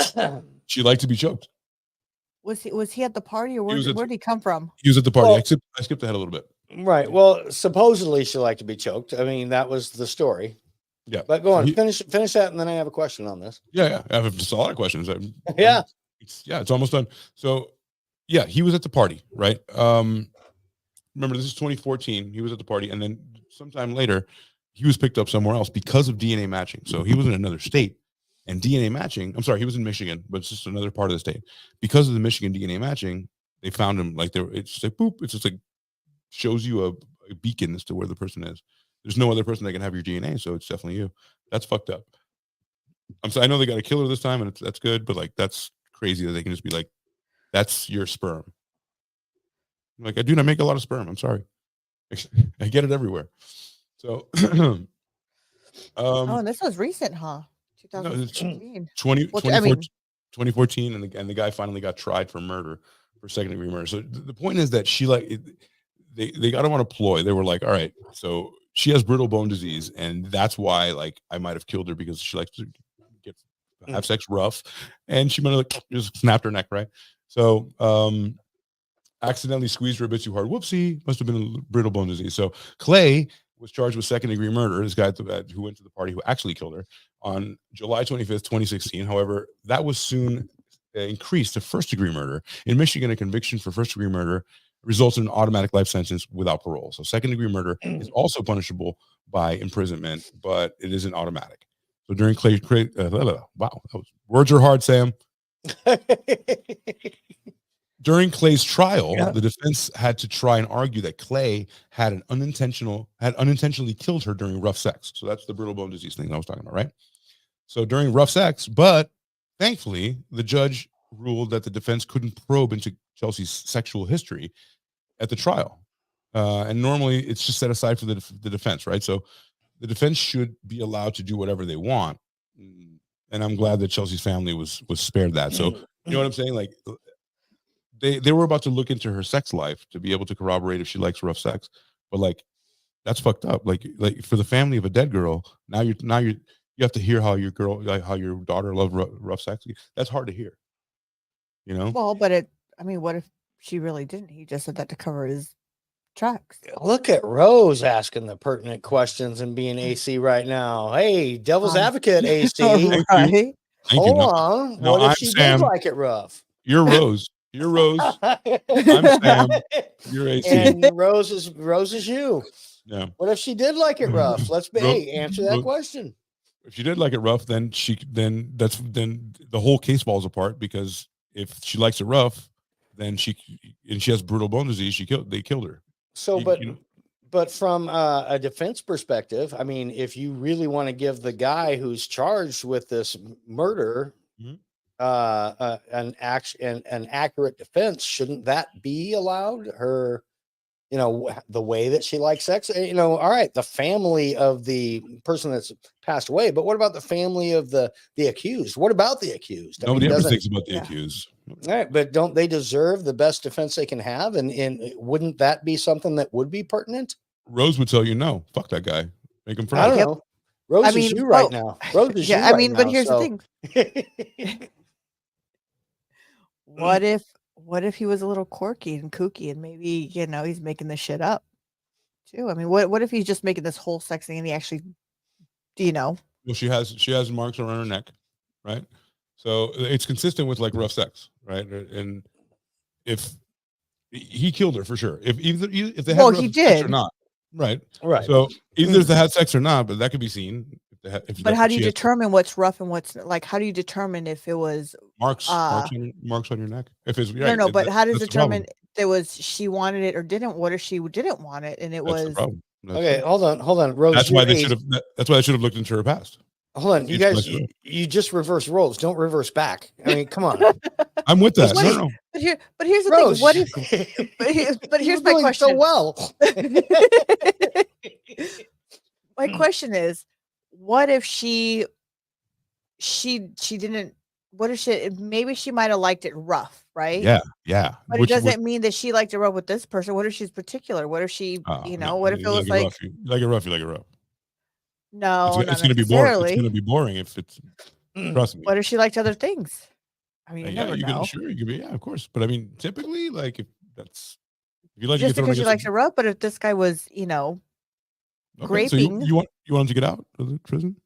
She liked to be choked. Was he at the party, or where did he come from? He was at the party. Well, I skipped ahead a little bit. right. Well, supposedly she liked to be choked. I mean, that was the story. Yeah. But go on, finish that, and then I have a question on this. Yeah. I have just a lot of questions. Yeah. It's almost done. So yeah, he was at the party, right? Remember, this is 2014. He was at the party, and then sometime later, he was picked up somewhere else because of DNA matching. So he was in another state, and DNA matching. I'm sorry, he was in Michigan, but it's just another part of the state. Because of the Michigan DNA matching, they found him. It's just like boop. It's just like shows you a beacon as to where the person is. There's no other person that can have your DNA, so it's definitely you. That's fucked up. I know they got a killer this time, and that's good, but that's crazy that they can just be like, that's your sperm. Like, I do not make a lot of sperm. I'm sorry. I get it everywhere. So, And this was recent, huh? 2014. 2014, and the guy finally got tried for murder, for second-degree murder. So the point is that they got him on a ploy. They were like, all right, so she has brittle bone disease, and that's why I might have killed her, because she likes to have sex rough, and she might have just snapped her neck, right? So accidentally squeezed her a bit too hard. Whoopsie, must have been a brittle bone disease. So Clay was charged with second-degree murder, this guy who went to the party who actually killed her, on July 25th, 2016. However, that was soon increased to first-degree murder. In Michigan, a conviction for first-degree murder results in an automatic life sentence without parole. So second-degree murder is also punishable by imprisonment, but it isn't automatic. So during wow, words are hard, Sam. During Clay's trial, the defense had to try and argue that Clay had unintentionally killed her during rough sex. So that's the brittle bone disease thing I was talking about, right? So during rough sex, but thankfully, the judge ruled that the defense couldn't probe into Chelsea's sexual history at the trial. And normally it's just set aside for the defense, right? So the defense should be allowed to do whatever they want. And I'm glad that Chelsea's family was spared that. So You know what I'm saying? Like they were about to look into her sex life to be able to corroborate if she likes rough sex, but like that's fucked up. Like for the family of a dead girl, now you have to hear how your how your daughter loved rough sex. That's hard to hear. You know? Well, but what if she really didn't? He just said that to cover his tracks. Look at Rose asking the pertinent questions and being AC right now. Hey, devil's advocate, AC. Right? Hold on. No, what if I'm she Sam. did like it rough? You're Rose. You're Rose. I'm Sam. You're AC. And Rose is you. Yeah. What if she did like it rough? Let's answer that question. If she did like it rough, then the whole case falls apart, because if she likes it rough, then she has brutal bone disease. They killed her. So, but from a defense perspective, I mean, if you really want to give the guy who's charged with this murder an accurate defense, shouldn't that be allowed? Her, the way that she likes sex, all right, the family of the person that's passed away, but what about the family of the accused? What about the accused? Nobody ever thinks about the accused. All right, but don't they deserve the best defense they can have? And wouldn't that be something that would be pertinent? Rose would tell you, no, fuck that guy. Make him friends. I don't know. Rose is you right now. Rose is you right now. But here's the thing. What if he was a little quirky and kooky, and maybe, he's making this shit up too? I mean, what if he's just making this whole sex thing and he actually, Well, she has marks around her neck, right? So it's consistent with like rough sex, right? And if he killed her for sure, if they had rough sex or not, right? So either if they had sex or not, but that could be seen. But how do you determine what's rough and what's like? How do you determine if it was marks on your neck? If it's right, no, but how does it determine if it was she wanted it or didn't? What if she didn't want it and it was okay? Hold on, Rose. That's why they should have looked into her past. Hold on, you guys, you just reverse roles. Don't reverse back. I mean, come on. I'm with that. No. But here's the thing. What if? But here's my question. So well. My question is, what if she didn't? What if maybe she might have liked it rough, right? Yeah. But it doesn't mean that she liked it rough with this person. What if she's particular? What if she, what if it was like you like it rough, you like it rough. No, it's going to be boring. It's going to be boring if it's. Trust me. What if she liked other things? I mean, you never know. Sure, you could be. Yeah, of course. But I mean, typically, like if you like just because she likes it rough, but if this guy was, okay, so you want him to get out of the prison?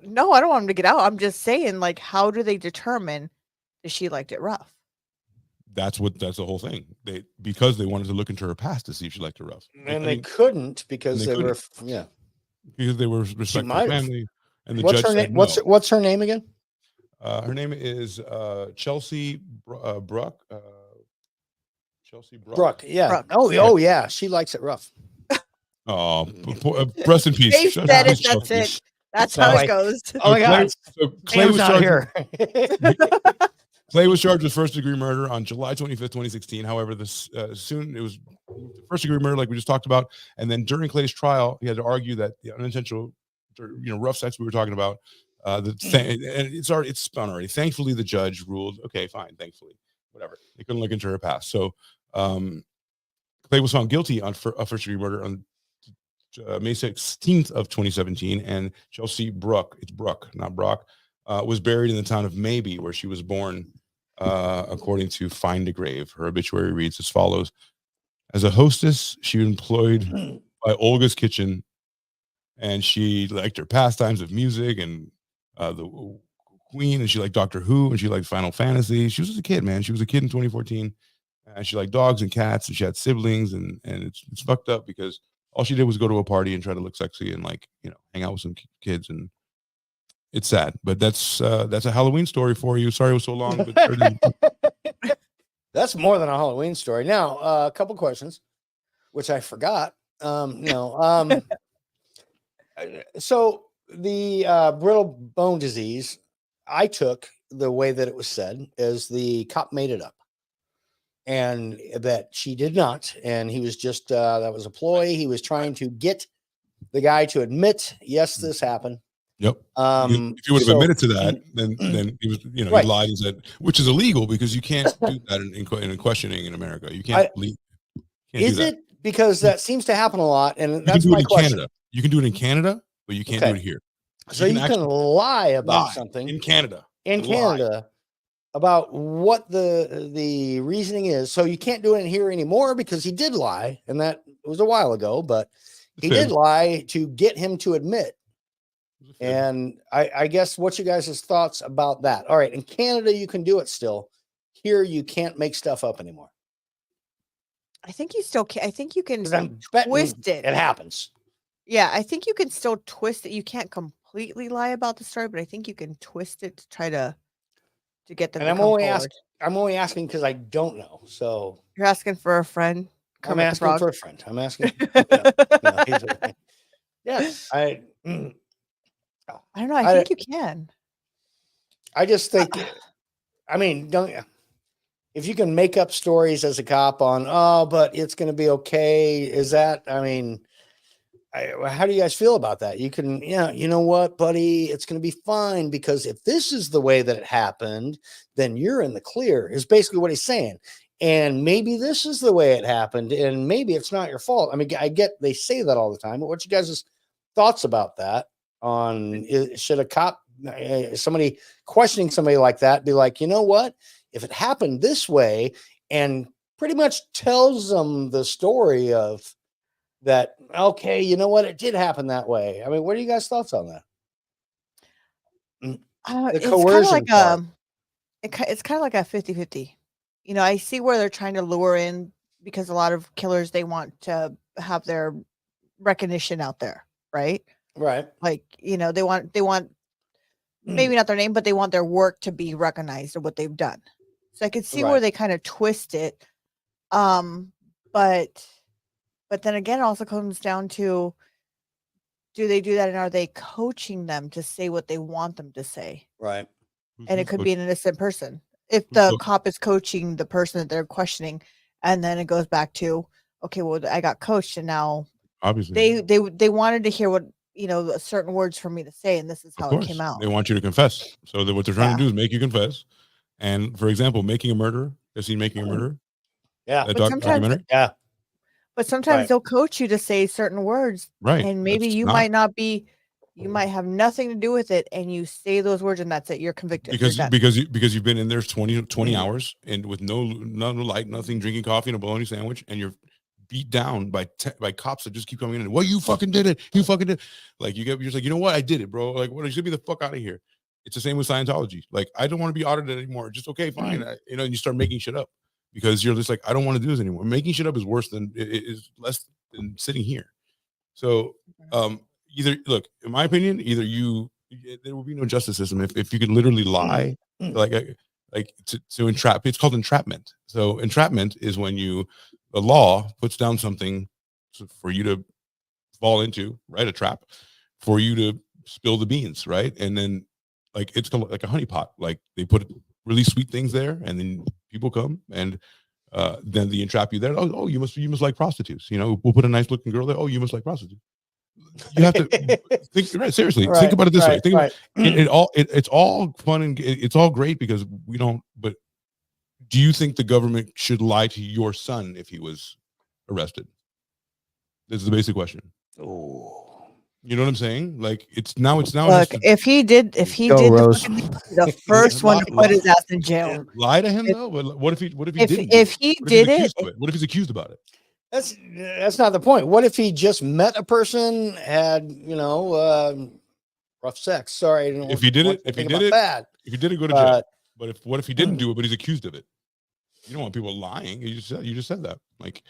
No, I don't want him to get out. I'm just saying, like, how do they determine that she liked it rough? That's the whole thing. Because they wanted to look into her past to see if she liked it rough, and they couldn't because they were because they were respectful family. And the what's judge her name? What's her name again? Her name is Chelsea Bruck. Chelsea Bruck. Yeah. Bruck. Oh yeah. She likes it rough. Oh, rest in peace. They said it. That's it. That's how it goes. Oh my God. Clay was charged here. Clay was charged with first-degree murder on July 25th, 2016. However, it was first-degree murder, like we just talked about. And then during Clay's trial, he had to argue that the unintentional, rough sex we were talking about, and it's spun already. Thankfully, the judge ruled, okay, fine. Thankfully, whatever. They couldn't look into her past. So Clay was found guilty on first-degree murder on May 16th of 2017, and Chelsea Bruck, it's Bruck, not Brock, was buried in the town of Maybe, where she was born, according to Find a Grave. Her obituary reads as follows: as a hostess, she was employed by Olga's Kitchen, and she liked her pastimes of music and the Queen, and she liked Doctor Who, and she liked Final Fantasy. She was a kid, man. She was a kid in 2014, and she liked dogs and cats, and she had siblings, and it's fucked up because all she did was go to a party and try to look sexy and hang out with some kids, and it's sad. But that's a Halloween story for you. Sorry it was so long. But that's more than a Halloween story. Now, a couple questions, which I forgot. So the brittle bone disease, I took the way that it was said as the cop made it up. And that she did not. And he was just, that was a ploy. He was trying to get the guy to admit, yes, this happened. Yep. If he would have admitted to that, then he was, he lied and said, which is illegal because you can't do that in questioning in America. You can't leave. Is it because that seems to happen a lot? And that's my question. Canada. You can do it in Canada, but you can't do it here. So you can lie about something in Canada. About what the reasoning is. So you can't do it here anymore because he did lie, and that was a while ago, but he did lie to get him to admit. And I guess what's you guys' thoughts about that? All right, in Canada you can do it still. Here you can't make stuff up anymore. I think you still can. I think you can twist it. It happens. Yeah, I think you can still twist it. You can't completely lie about the story, but I think you can twist it to try to get them. And I'm only asking because I don't know. So you're asking for a friend. I'm asking for a friend. I'm asking. Yeah, I don't know. I think you can. I just think. I mean, if you can make up stories as a cop on, but it's going to be okay. Is that? I mean. How do you guys feel about that? You can, you know what, buddy, it's going to be fine because if this is the way that it happened, then you're in the clear is basically what he's saying. And maybe this is the way it happened and maybe it's not your fault. I mean, I get, they say that all the time, but what's you guys' thoughts about that should a cop, somebody questioning somebody like that be like, you know what, if it happened this way and pretty much tells them the story of, that, okay, you know what? It did happen that way. I mean, what are you guys' thoughts on that? The coercion part. It's kind of like a 50-50. I see where they're trying to lure in because a lot of killers, they want to have their recognition out there, right? Right. Like, they want maybe not their name, but they want their work to be recognized of what they've done. So I could see where they kind of twist it. But then again, it also comes down to, do they do that and are they coaching them to say what they want them to say? Right. And it could be an innocent person. If the cop is coaching the person that they're questioning, and then it goes back to, okay, well, I got coached and now obviously they wanted to hear what, certain words for me to say, and this is how it came out. They want you to confess. So what they're trying to do is make you confess. And for example, making a murderer. Have you seen Making a Murderer? Yeah. Documentary? Yeah. But sometimes they'll coach you to say certain words, right? And maybe you might have nothing to do with it, and you say those words, and that's it. You're convicted because you've been in there 20 hours and with no light, nothing, drinking coffee and a bologna sandwich, and you're beat down by cops that just keep coming in. Well, you fucking did it. You fucking did. Like you're just like, you know what? I did it, bro. Like, what? You should be the fuck out of here. It's the same with Scientology. Like, I don't want to be audited anymore. Just okay, fine. And you start making shit up. Because you're just like, I don't want to do this anymore. Making shit up is worse than is less than sitting here. So either look, in my opinion, there will be no justice system if you could literally lie, like to entrap. It's called entrapment. So entrapment is when the law puts down something for you to fall into, right? A trap for you to spill the beans, right? And then like it's like a honeypot. Like they put really sweet things there, and then people come and then they entrap you there. Oh, you must like prostitutes. We'll put a nice looking girl there. Oh, you must like prostitutes. You have to think seriously. Think about it this way. Think about it's all fun and it's all great because we don't. But do you think the government should lie to your son if he was arrested? This is the basic question. Oh. You know what I'm saying? Like it's now. Look, if he did the first one to put his ass in jail. Lie to him though. But what if he didn't? If he did it, what if he's accused about it? That's not the point. What if he just met a person, had rough sex? Sorry, if he did it, go to jail. But what if he didn't do it, but he's accused of it? You don't want people lying. You just said that. Like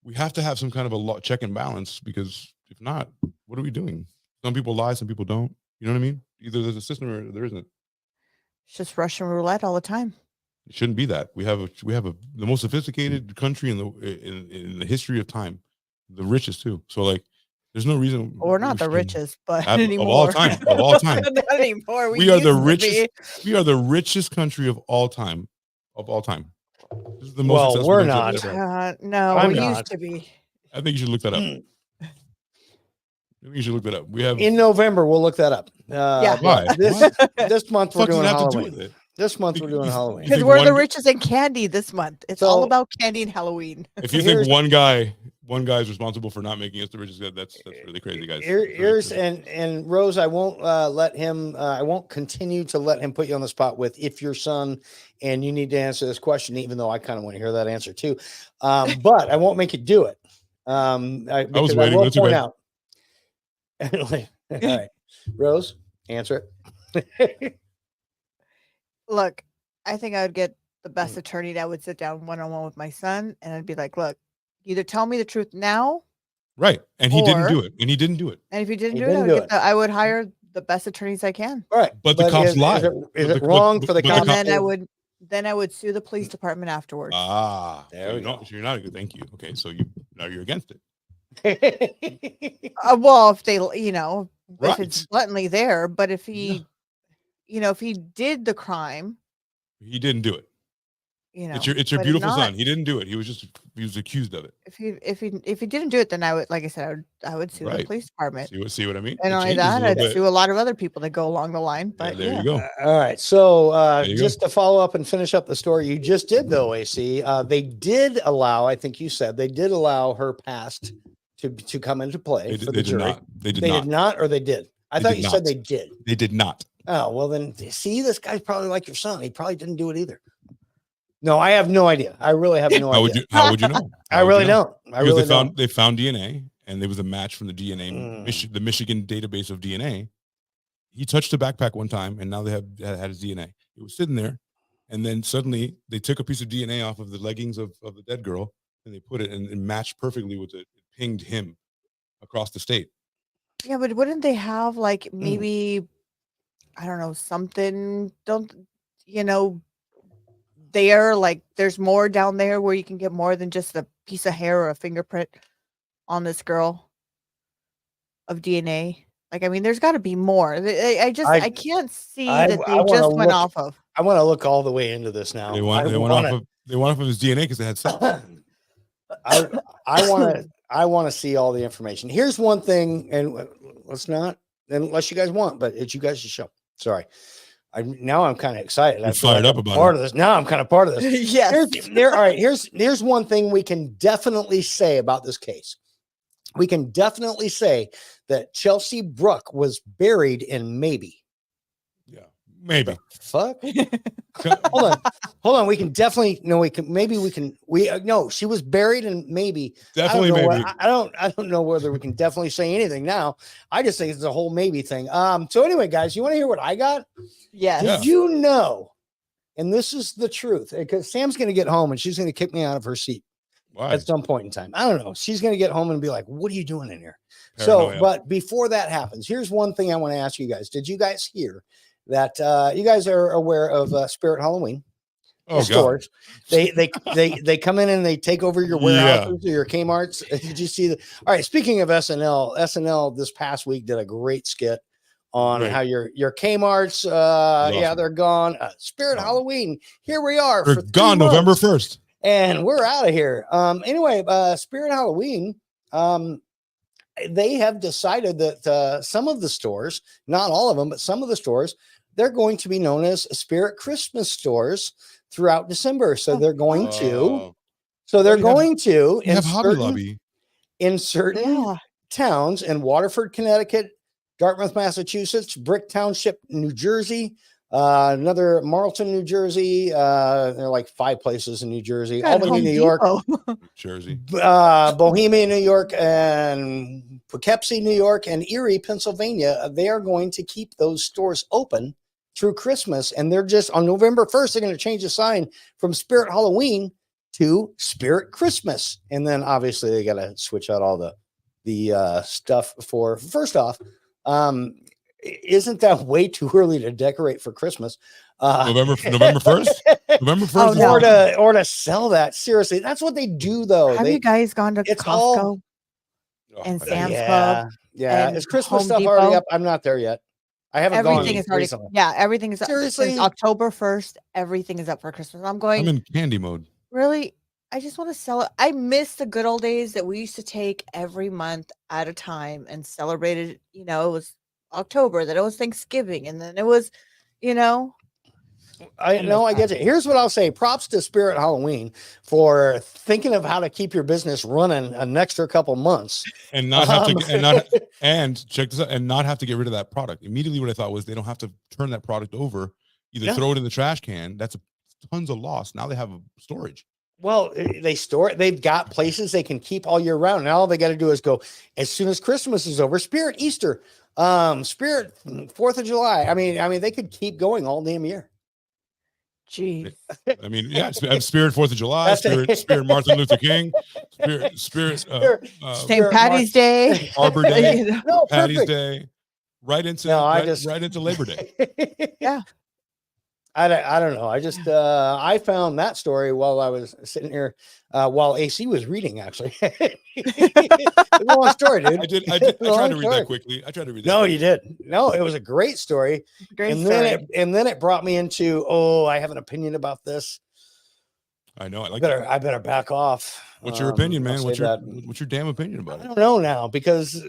we have to have some kind of a check and balance because if not, what are we doing? Some people lie, some people don't. You know what I mean? Either there's a system or there isn't. It's just Russian roulette all the time. It shouldn't be that. We have the most sophisticated country in the history of time, the richest too. So like, there's no reason. We're not the richest, but anymore. Of all time. Not anymore. We are the richest. We are the richest country of all time. This is the most we're not. No, we used to be. I think you should look that up. You should look that up. We have in November. We'll look that up. Yeah. Why? This month we're What does doing it have to do Halloween. with it? This month we're doing Halloween. You Because think we're the one- richest in candy this month. It's all about candy and Halloween. If you think one guy is responsible for not making us the richest, that's really crazy, guys. Here's and Rose, I won't let him. I won't continue to let him put you on the spot with if your son and you need to answer this question, even though I kind of want to hear that answer too. But I won't make you do it. I was waiting. That's point okay. out. All right, Rose, answer it. Look, I think I would get the best attorney that would sit down one-on-one with my son, and I'd be like, look, either tell me the truth now. Right. And he didn't do it. And if he didn't do it, I would hire the best attorneys I can. All right. But the cops lied. Is it wrong for the cops? And then I would sue the police department afterwards. There we go. So you're not a good. Thank you. Okay. So now you're against it. Well, if they, if Right. it's blatantly there, but if he, if he did the crime, He didn't do it. It's your but beautiful not- son. He didn't do it. He was accused of it. If he didn't do it, then I would, like I said, I would sue the Right. police department. See what I mean? And It only changes a that, little I'd bit. sue a lot of other people that go along the line. But There you go. All right. So There you just to follow up and finish up the story you just did, though, AC, they did allow. I think you said they did allow her past to come into play for the jury. Not. They did They not. did not, or they did. I They thought did you not. said they did. They did not. Oh well, then see, this guy's probably like your son. He probably didn't do it either. No, I have no idea. I really have no idea. How would you know? I really don't. I Because really don't. they found DNA, and there was a match from the DNA, the Michigan database of DNA. He touched a backpack one time, and now they had his DNA. It was sitting there, and then suddenly they took a piece of DNA off of the leggings of the dead girl, and they put it and it matched perfectly with it. It pinged him across the state. Yeah, but wouldn't they have like maybe I don't know something? There like there's more down there where you can get more than just a piece of hair or a fingerprint on this girl of DNA. Like I mean, there's got to be more. I can't see that they just went off of. I want to look all the way into this now. They went off of his DNA because they had sex. I want to see all the information. Here's one thing, and let's not, unless you guys want, but it's you guys' show. Sorry. Now I'm kind of excited. I'm fired up about part of this. Now I'm kind of part of this. Yes. All right. Here's one thing we can definitely say about this case. We can definitely say that Chelsea Brooke was buried in maybe. Yeah, maybe. Fuck. Hold on. We can definitely no. She was buried in maybe. Definitely maybe. I don't know whether we can definitely say anything now. I just think it's a whole maybe thing. So anyway, guys, you want to hear what I got? Yes. Did you know? And this is the truth, because Sam's going to get home and she's going to kick me out of her seat. Why? At some point in time. I don't know. She's going to get home and be like, what are you doing in here? Paranoia. So, but before that happens, here's one thing I want to ask you guys. Did you guys hear that you guys are aware of Spirit Halloween? Oh, stores. They come in and they take over your warehouses or your Kmart's. Did you see that? All right. Speaking of SNL this past week did a great skit on how your Kmart's, they're gone. Spirit Halloween. Here we are. They're gone November 1st. And we're out of here. Anyway, Spirit Halloween, they have decided that some of the stores, not all of them, but some of the stores, they're going to be known as Spirit Christmas stores throughout December. So they're going to, in certain towns in Waterford, Connecticut, Dartmouth, Massachusetts, Brick Township, New Jersey, another Marlton, New Jersey. There are like 5 places in New Jersey, Albany, New York, Jersey, Bohemia, New York, and Poughkeepsie, New York, and Erie, Pennsylvania. They are going to keep those stores open through Christmas. And they're just on November 1st, they're going to change the sign from Spirit Halloween to Spirit Christmas. And then obviously they got to switch out all the stuff for, first off, isn't that way too early to decorate for Christmas? November 1st? November 1st? Or to sell that. Seriously, that's what they do, though. Have you guys gone to Costco and Sam's Club? Yeah, is Christmas stuff already up? I'm not there yet. I haven't gone recently. Everything is up. Seriously? Since October 1st, everything is up for Christmas. I'm in candy mode. Really? I just want to sell it. I miss the good old days that we used to take every month at a time and celebrated. You know, it was October, then it was Thanksgiving, and then it was, you know, I miss know, I that. get you. Here's what I'll say. Props to Spirit Halloween for thinking of how to keep your business running an extra couple months. And not have to and check this out, and not have to get rid of that product. Immediately what I thought was they don't have to turn that product over, either throw it in the trash can. That's tons of loss. Now they have a storage. Well, they store it. They've got places they can keep all year round. Now all they got to do is go as soon as Christmas is over. Spirit Easter, Spirit 4th of July. I mean, they could keep going all damn year. Jeez. I mean, yeah, Spirit 4th of July, Spirit Martin Luther King, Spirit St. Patty's Day, Arbor Day, No, Patty's perfect. Day, right into right into Labor Day. Yeah. I don't know. I just I found that story while I was sitting here while AC was reading. Actually, it's a long story, dude. I tried to read that quickly. No, you did. No, it was a great story. Great story. Then it brought me into, I have an opinion about this. I know. I better back off. What's your opinion, man? What's your damn opinion about it? I don't know now, because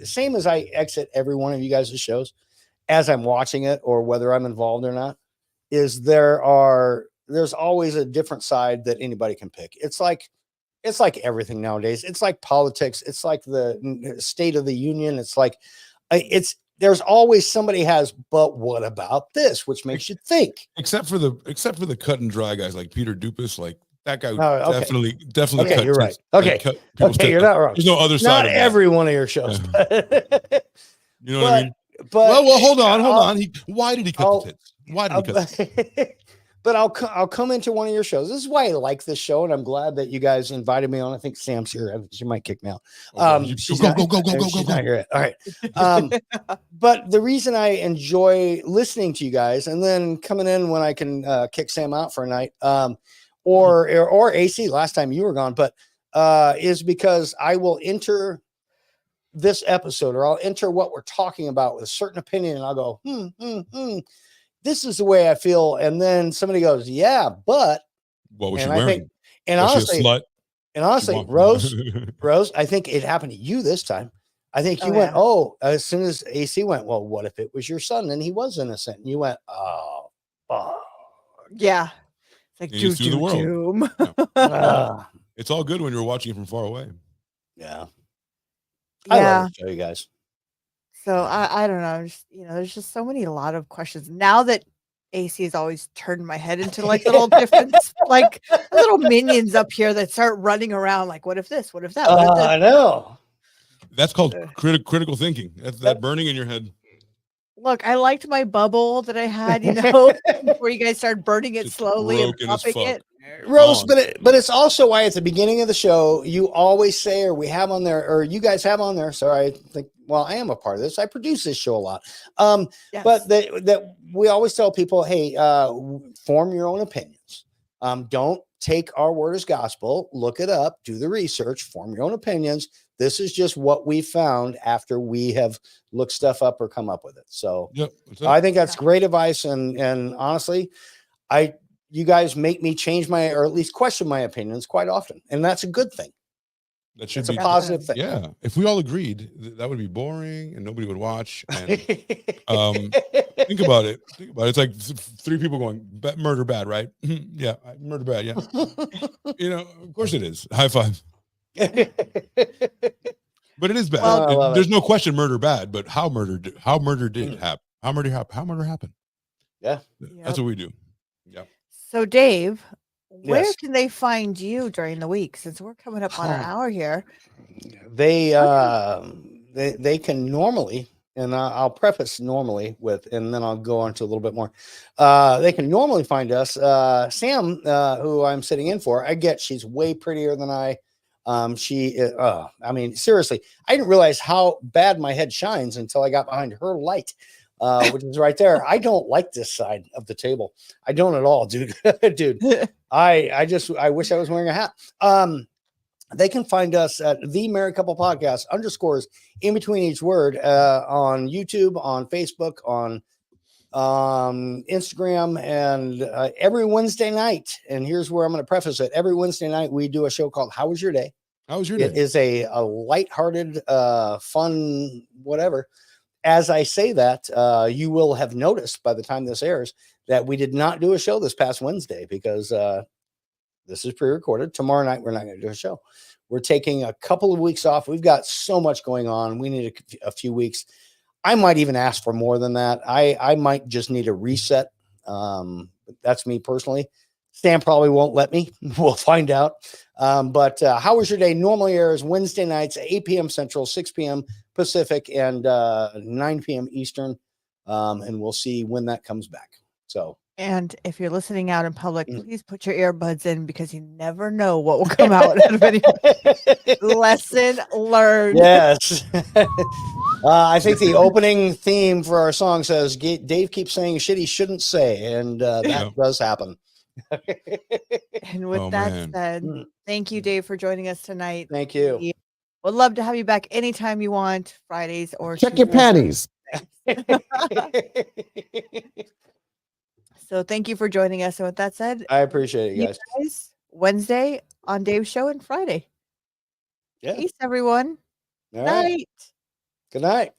same as I exit every one of you guys' shows, as I'm watching it or whether I'm involved or not, is there's always a different side that anybody can pick. It's like everything nowadays. It's like politics. It's like the State of the Union. It's like there's always somebody has, but what about this? Which makes you think. Except for the cut and dry guys like Peter Dupas, like that guy definitely Okay, cut. you're right. Okay, you're not wrong. There's no other side. Not every one of your shows. You know what I mean? But well, hold on. Why did he cut the tits? Why did he cut the tits? But I'll come into one of your shows. This is why I like this show, and I'm glad that you guys invited me on. I think Sam's here. She might kick me out. Go. Not here yet. All right. But the reason I enjoy listening to you guys and then coming in when I can kick Sam out for a night, or AC last time you were gone, but is because I will enter this episode, or I'll enter what we're talking about with a certain opinion, and I'll go, this is the way I feel. And then somebody goes, yeah, but what was she wearing? Honestly, Rose, I think it happened to you this time. I think you went, as soon as AC went, well, what if it was your son and he was innocent? And you went, yeah. It's like doom. It's all good when you're watching it from far away. Yeah. I love to show you guys. So I don't know. Just, there's just a lot of questions now that AC has always turned my head into like little different, like little minions up here that start running around. Like, what if this? What if that? What if this? I know. That's called critical thinking. That's that burning in your head. Look, I liked my bubble that I had, before you guys started burning it slowly and popping it. Rose, but it's also why at the beginning of the show you always say, or we have on there, or you guys have on there. Sorry, I think. Well, I am a part of this. I produce this show a lot. Yes. But that we always tell people, hey, form your own opinions. Don't take our word as gospel. Look it up. Do the research. Form your own opinions. This is just what we found after we have looked stuff up or come up with it. So I think that's great advice. And honestly, you guys make me change or at least question my opinions quite often. And that's a good thing. That should be a positive thing. Yeah. If we all agreed, that would be boring and nobody would watch. And think about it. It's like three people going, murder bad, right? Yeah. Murder bad. Yeah. Of course it is. High five. But it is bad. There's no question murder bad, but how murder did happen? How murder happened? Yeah. That's what we do. Yeah. So Dave, where can they find you during the week, since we're coming up on an hour here? They can normally, and I'll preface normally with, and then I'll go on to a little bit more. They can normally find us. Sam, who I'm sitting in for, I get she's way prettier than I. I mean, seriously, I didn't realize how bad my head shines until I got behind her light, which is right there. I don't like this side of the table. I don't at all, dude. I wish I was wearing a hat. They can find us at the Married Couple Podcast _ in between each word, on YouTube, on Facebook, on Instagram, and every Wednesday night. And here's where I'm going to preface it. Every Wednesday night, we do a show called How Was Your Day? How was your day? It is a lighthearted, fun, whatever. As I say that, you will have noticed by the time this airs that we did not do a show this past Wednesday because this is pre-recorded. Tomorrow night, we're not going to do a show. We're taking a couple of weeks off. We've got so much going on. We need a few weeks. I might even ask for more than that. I might just need a reset. That's me personally. Stan probably won't let me. We'll find out. But How Was Your Day normally airs Wednesday nights at 8 p.m. Central, 6 p.m. Pacific, and 9 p.m. Eastern. And we'll see when that comes back. So. And if you're listening out in public, please put your earbuds in because you never know what will come out of it. Lesson learned. Yes. I think the opening theme for our song says Dave keeps saying shit he shouldn't say, and that does happen. And with that said, thank you, Dave, for joining us tonight. Thank you. We would love to have you back anytime you want, Fridays or check your panties. So thank you for joining us. And with that said, I appreciate it, guys. Wednesday on Dave's show and Friday. Yeah. Peace, everyone. All Night. Right. Good night.